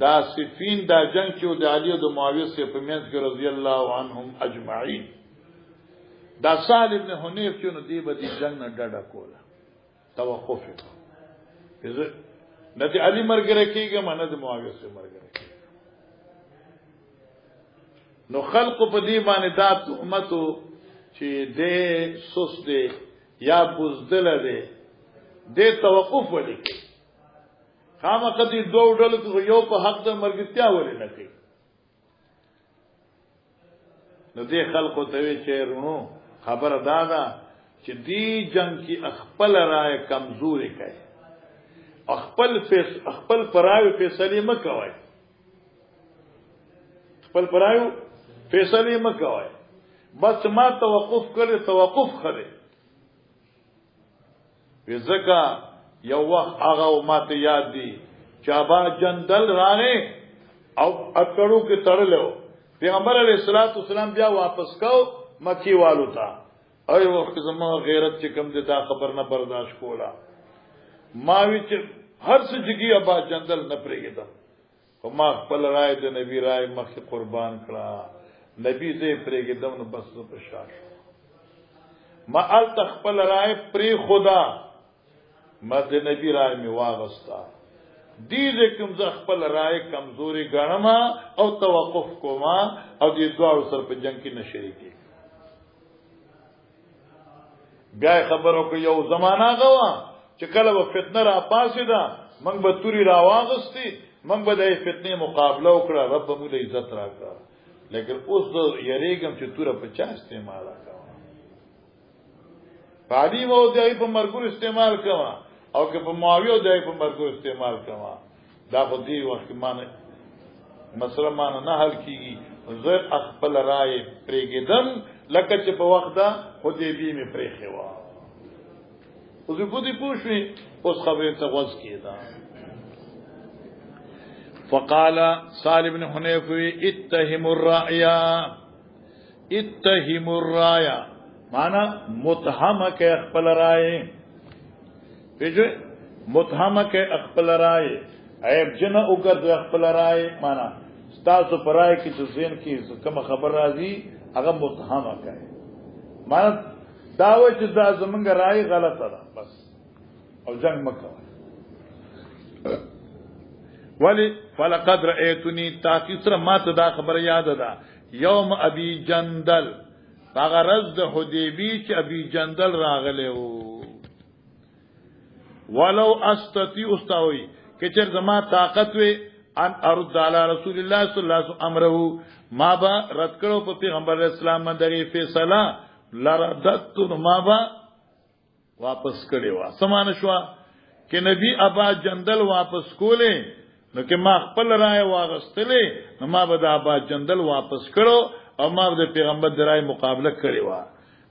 دا سفین دا جنگ چې د علی او د معاویه سره په منځ کې رضی الله عنهم اجمعین دا سهل ابن حنیف چې نو دی به د جنگ نه ډډه کوله توقف ہے نہ تو علی مرگ رکھے گا نہ تو معاویہ سے مرگ رکھے گا نو خلق پدی باندې دا تهمت چې دې سوس دې یا بوزدل دې دې توقف ولیکي خامخدي دوه ډول کې یو په حق د مرګتیا ولې نه کوي نو دې خلق ته وی چې رونو خبر دادا چې دی جنگ کی خپل رائے کمزوري کوي خپل پرایو فیصله مکوای خپل پرایو فیصله مکوای بس ما توقف کړي توقف خره وزکا یو وخت هغه ماته یاد دی چې ابا جندل راغې او اکړو کې تړلو پیغمبر علیه الصلاۃ والسلام بیا واپس کو مکی والو ته ای وخت زما غیرت چې کم دې دا خبر نه برداشت کولا ما وی چې هر څه جګي ابا جندل نه پرېږدم خو ما خپل رائے د نبی رائے مخ قربان کړه نبی دې پرېږدم نو بس په شاش ما ال تخپل رائے پرې خدا ما د نبی رائے می واغستا دې کوم ز خپل رائے کمزوري غنما او توقف کوما او دې دوه سر په جنگ کې نشریکی بیا خبرو کو یو زمانہ غوا چې کله و فتنه را پاسې ده موږ به توري را واغستی موږ به د فتنې مقابله وکړه رب موږ له عزت راکړه لیکن اوس یریګم چې توره په چا استعمال وکړه پادی مو دای په مرګور استعمال کوا او که په معاویه دای په مرګور استعمال کوا دا په دې وخت معنی مسله معنی نه حل کیږي زه خپل رائے پرېګدم لکه چې په وخت دا حدیبیه می پرېخوا اوس په دې پوښوي اوس خبره ته غوږ کیدا فقال سالم بن حنیف اتهم الرایا معنا متهم کې خپل رائے پیژه متهم کې خپل رائے عیب جن وګرځي خپل رائے معنا تاسو پرای کې چې زین کې کوم خبر راځي هغه متهم کوي ما داوی چې دا زمونږ رائے غلطه ده بس او جنگ مکه ولی فلقد رأيتني تاکي سره ما ته دا خبر یاد ده یوم ابي جندل هغه ورځ د حدیبی چې ابي جندل راغله وو ولو استطيع استوي کچر زما طاقت وي ان ارد علی رسول الله صلی الله علیه وسلم امره ما با رد کړو په پیغمبر اسلام باندې فیصله لردت ما با واپس کړي وا سمان شو چې نبی ابا جندل واپس کولې نو کې ما خپل رائے واغستلې نو ما به د ابا جندل واپس کړو او ما د پیغمبر د رائے مقابله کړي وا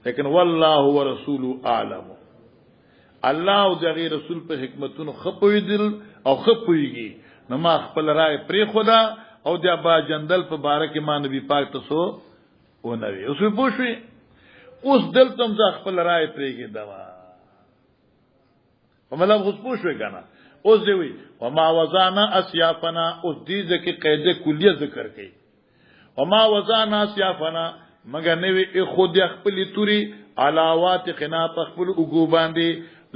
لیکن والله ورسول اعلم الله او د رسول په حکمتونو خپوي دل او خپويږي نو ما خپل رائے پری خدا او د ابا جندل په باره کې ما نبی پاک تاسو و نوي اوس په پوښي اوس دل تم ځ خپل رائے پریږي دوا په مطلب اوس پوښوي کنه اوس دی وی وما وزانا اسيافنا اوس دې ځکه قاعده کلیه ذکر کړي وما وزانا اسيافنا مگر نوی خود خپل توري علاوات خناط خپل وګو باندې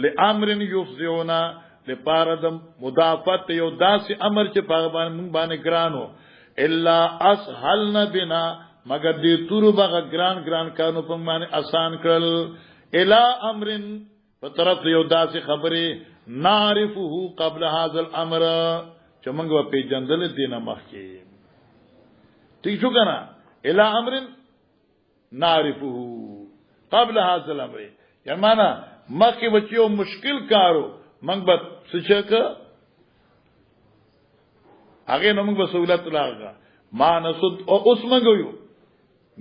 لامر يفزعنا لپاره مضافت یو داسې امر چې په باندې ګرانو الا اسهلنا بنا مگر دې تورو بغه ګران کانو په باندې آسان کړل الا امر په طرف یو داسې خبره نعرفه قبل هذا الامر چې موږ په جندل دینه مخکې ٹھیک شو کنه الا امر نعرفه قبل هذا الامر یعنی معنا مخکې بچو مشکل کارو موږ به څه هغه نو موږ به سہولت لاغه ما نسد او اوس موږ یو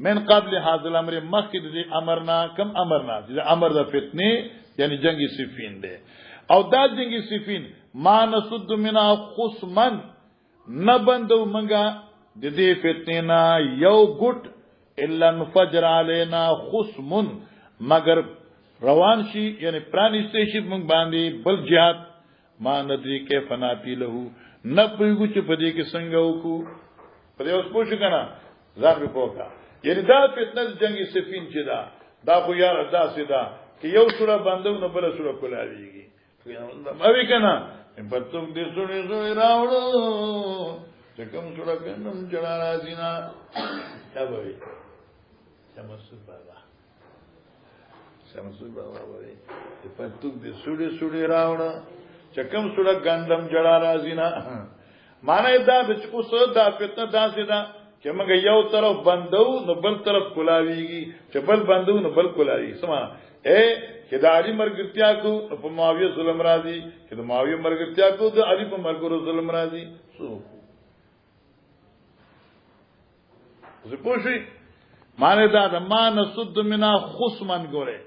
من قبل هذا الامر مخکې دې امرنا کم امرنا دې امر د فتنه یعنی جنگی صفین دے او دا جنگی صفین ما نسد منا خصمن نبندو منگا دے فتنینا یو گٹ الا انفجر علینا خصمن مگر روان شي یعنی پرانسته شي منگ باندې بل جهاد ما ندری کې فنا پی لهو نپویگو چې پدې کې څنګه وکړو پدې اوس پوښ کنه ځان په پوکا یعنی دا فتنه جنگی صفین چې دا خو یار دا سیدا کہ یو سورہ بندو نو بل سورہ کلاویږي اوی کنا په تم دې سورې راوړو چې کوم سورہ کنم جړا راځینا دا وایي شمسور بابا وایي په تم دې سورې راوړو چې کوم سورہ ګندم جړا راځینا معنی دا د چکو سو دا فتنه داسې ده چې موږ یو طرف بندو نو بل طرف کلاویږي چې بل بندو نو بل کلاویږي سما چې د علی مرګتیا کو په معاویه ظلم راځي چې د معاویه مرګتیا کو د علی په مرګرو ظلم راځي سو زه پوښي معنی دا د ما نسد منا خصمن ګوره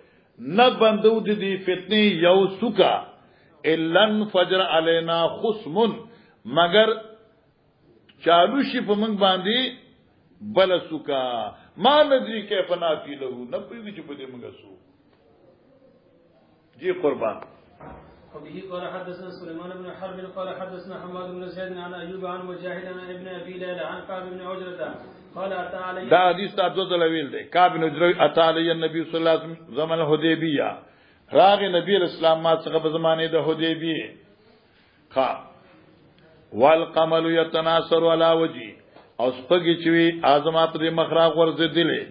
نه بندو د دې فتنه یو سوکا الا فجر علینا خصمن مگر چالو شي په موږ باندې بل سوکا ما ندری کیف نافی له نه پوي چې په دې موږ سو جی قربان
وبه قال حدثنا سليمان بن حرب قال حدثنا حماد بن زيد عن ايوب عن مجاهد عن ابن ابي ليلى عن كعب بن عجرة قال اتى علي
دا حدیث تاسو ته ویل دی کعب بن عجرة اتى علي النبي صلى الله عليه وسلم زمن الحدیبیه راغ نبی اسلام ما څخه په زمانه د حدیبیه خا والقمل يتناثر على وجهي او سپږی چوي اعظم په مخراغ ورزه دله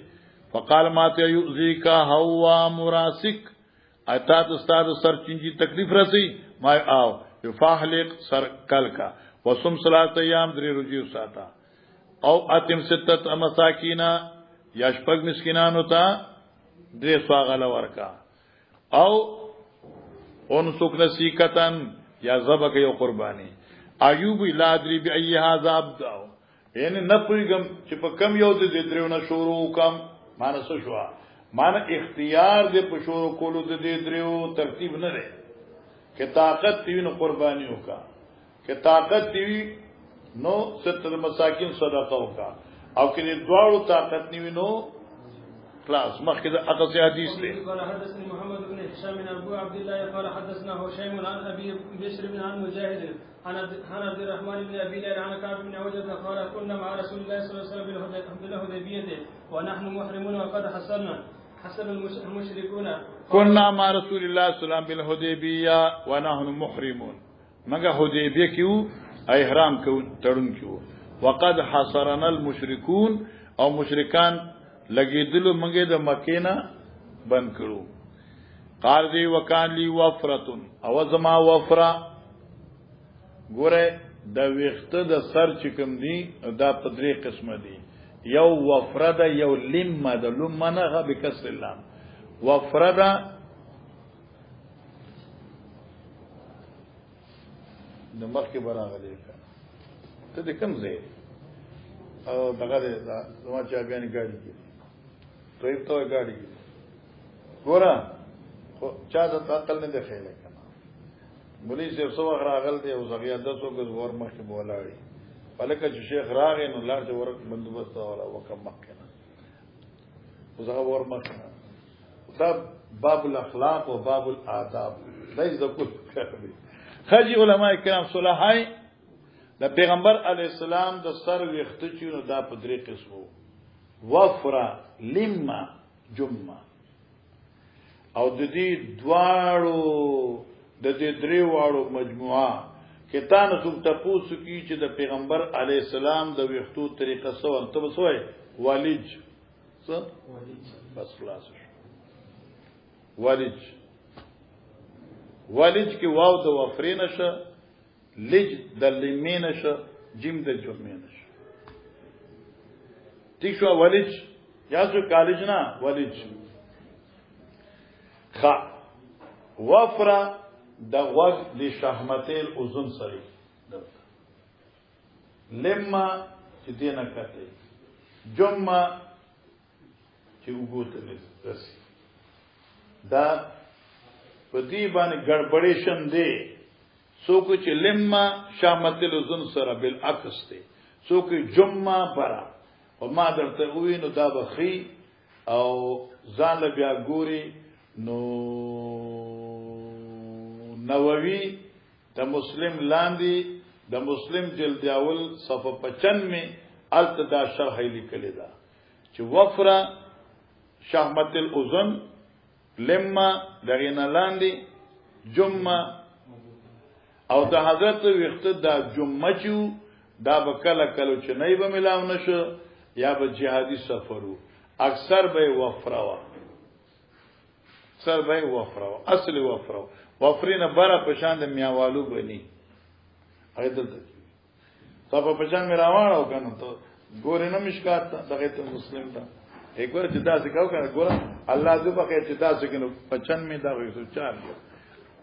فقال ما ته يؤذيك هوا مراسك اتات استاد سر چنجي تکلیف رسي ما او يفاحلق سر کل کا وسم صلاه ايام دري رجي ساتا او اتم ستت مساکینا یا شپږ مسکینان ہوتا درې سواغله ورکا او اون سوک نسیکتن یا ذبح یو قربانی ایوب الادری بی ای هذا ابداو یعنی نه پویګم چې په کم یو د دې درو نه شروع کم مانس شو مان اختیار دې په شروع کولو د دې درو ترتیب نه لري کې طاقت دی نو قربانی وکا کې طاقت دی نو ستر مساکین صدقه وکا او کې دواړو طاقت نیوي نو خلاص مخکې د اقصی حدیث دی
قال حدثني محمد بن هشام بن ابو عبد الله قال حدثنا هشيم عن ابي بشر بن عن مجاهد عن عبد الرحمن بن ابي ليلى عن كعب بن عجرة قال كنا مع رسول الله صلى الله عليه وسلم بالحديبية ونحن محرمون وقد حصلنا حسب المشركون
كنا مع رسول الله صلی الله علیه وسلم بالحدیبیه ونحن محرمون مګه حدیبیه کیو احرام کو تړون کیو وقد حصرنا المشركون او مشرکان لګیدلو منګه د مکې نه بند کړو قال دی وکان لی وفرتن او زما وفرا ګوره د ویخته د سر چکم دی دا په درې قسمه دي یو وفردا یو لمه د لمنه غ بکسر اللام وفردا د مخ کې براغلی ته د کوم ځای او دغه زما چا بیان ګاډي کې توې ته ګاډي کې ګورا خو چا د عقل نه دی خیال کنه مولوی صاحب سو راغل دی او زغیا 10 غز ور مخ کې بولاړي بلکې چې شیخ راغی نو لار ته ورک بندوبست ولا وکم مکه نه وزغه ور مکه دا باب الاخلاق و باب الاداب دای ذکر کوي خجی علماء کرام صلاحای د پیغمبر علی السلام د سر ویخته چونو دا په درې قسمو وفرا لما جمعه او د دې دواړو د دې درې واړو مجموعه کتان څوک تاسو کی چې د پیغمبر علی السلام د ویختو طریقه سو ته وسوي والج څه بس خلاص والج کې واو د وفرین شه لج د لمین شه جیم د جمعین شه ٹھیک شو والج یا څو کالج نه والج خ وفرا د غوږ د شهمتل اذن سره لما چې دینه کته جمعه چې وګوته رسی دا په دې باندې ګړبړېشن دی څوک چې لما شهمتل اذن سره بالعکس دی څوک جمعه برا او ما درته وینو دا بخي او ځان بیا ګوري نو نووي د مسلم لاندې د مسلم جلد اول صفحه 95 التدا شرح لیکل دا چې وفرا شهمت الاذن لما دغه نه لاندې جمعه او د حضرت وخت دا جمعه چو دا بکله کلو چې نه به ملاو نشو یا به جهادي سفرو اکثر به وفرا سر به وفرا اصل وفرا وفرینه برا پشان د میاوالو بني هغه دلته صاحب پشان مې راوړ او کنه ته ګورې نه مشکات دغه ته مسلم ته ایک ور چې تاسو کاو کنه ګور الله دې په کې چې تاسو کنه 95 می دا وې 4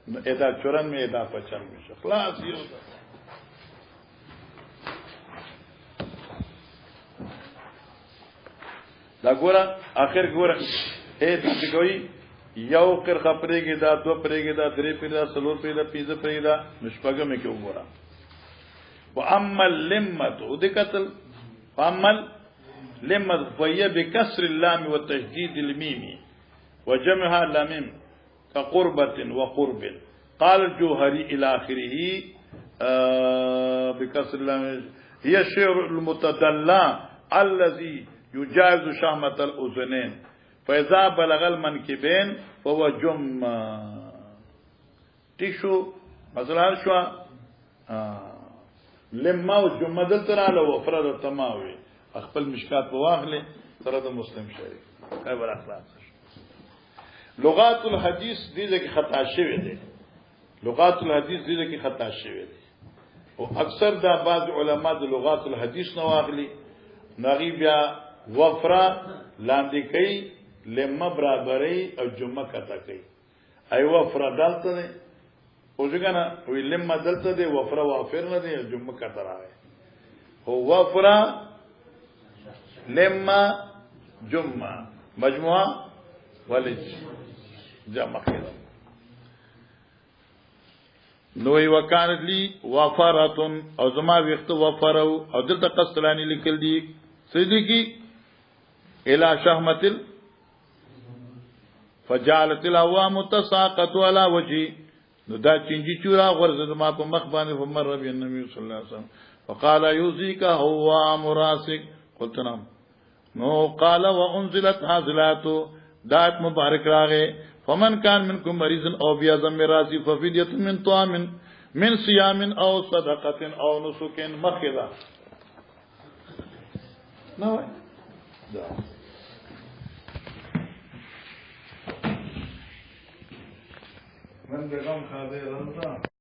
نو ادا 94 می ادا 95 خلاص یو دا ګور اخر ګور اے دې کوي یو کر خپرېږي دا دو پرېږي دا درې پرېږي دا څلور پرېږي دا پنځه پرېږي دا نشپګه مې کې وګوره واما اللمه دې قتل واما اللمه فهي بكسر اللام وتشديد الميم وجمعها لام كقربة وقرب قال الجوهري الى اخره بكسر اللام هي الشيء المتدلى الذي يجاوز شهمة الاذنين فاذا بلغ المنكبين فهو جمع تشو مثلا شو لما وجمع دلتراله وفرد تماوي خپل مشکات په واخلې سره د مسلم شریف خبر اخلاص لغات الحديث دې کې خطا شوی دی لغات الحديث دې کې خطا شوی دی او اکثر دا بعض علما د لغات الحديث نو واخلي نغي بیا وفرا لاندې کوي لما برابرۍ او جمعه کته کوي ایو فرادالته نه اوځګنه وی لما دلته دی وفرا وافر نه دی جمعه کته راغی هو وفرا لما جمعه مجموعه ولج جمع کړه نو وکانت لی وفراتن او زما وخت وفرو او دلته قسطلانی لیکل دي صدیقی الى شهمتل فجعلت العوام تساقط على وجهي نو دا چنجي چورا غرزه ما په مخ باندې عمر ربي النبي صلى الله عليه وسلم فقال يوزيك هو مراسك قلت نعم نو قال وانزلت هذلات دایت مبارک راغه فمن كان منكم مريضا او بيضم راسي ففدية من طعام من صيام او صدقة او نسك مخذا نو دا من بغم خاطر رضا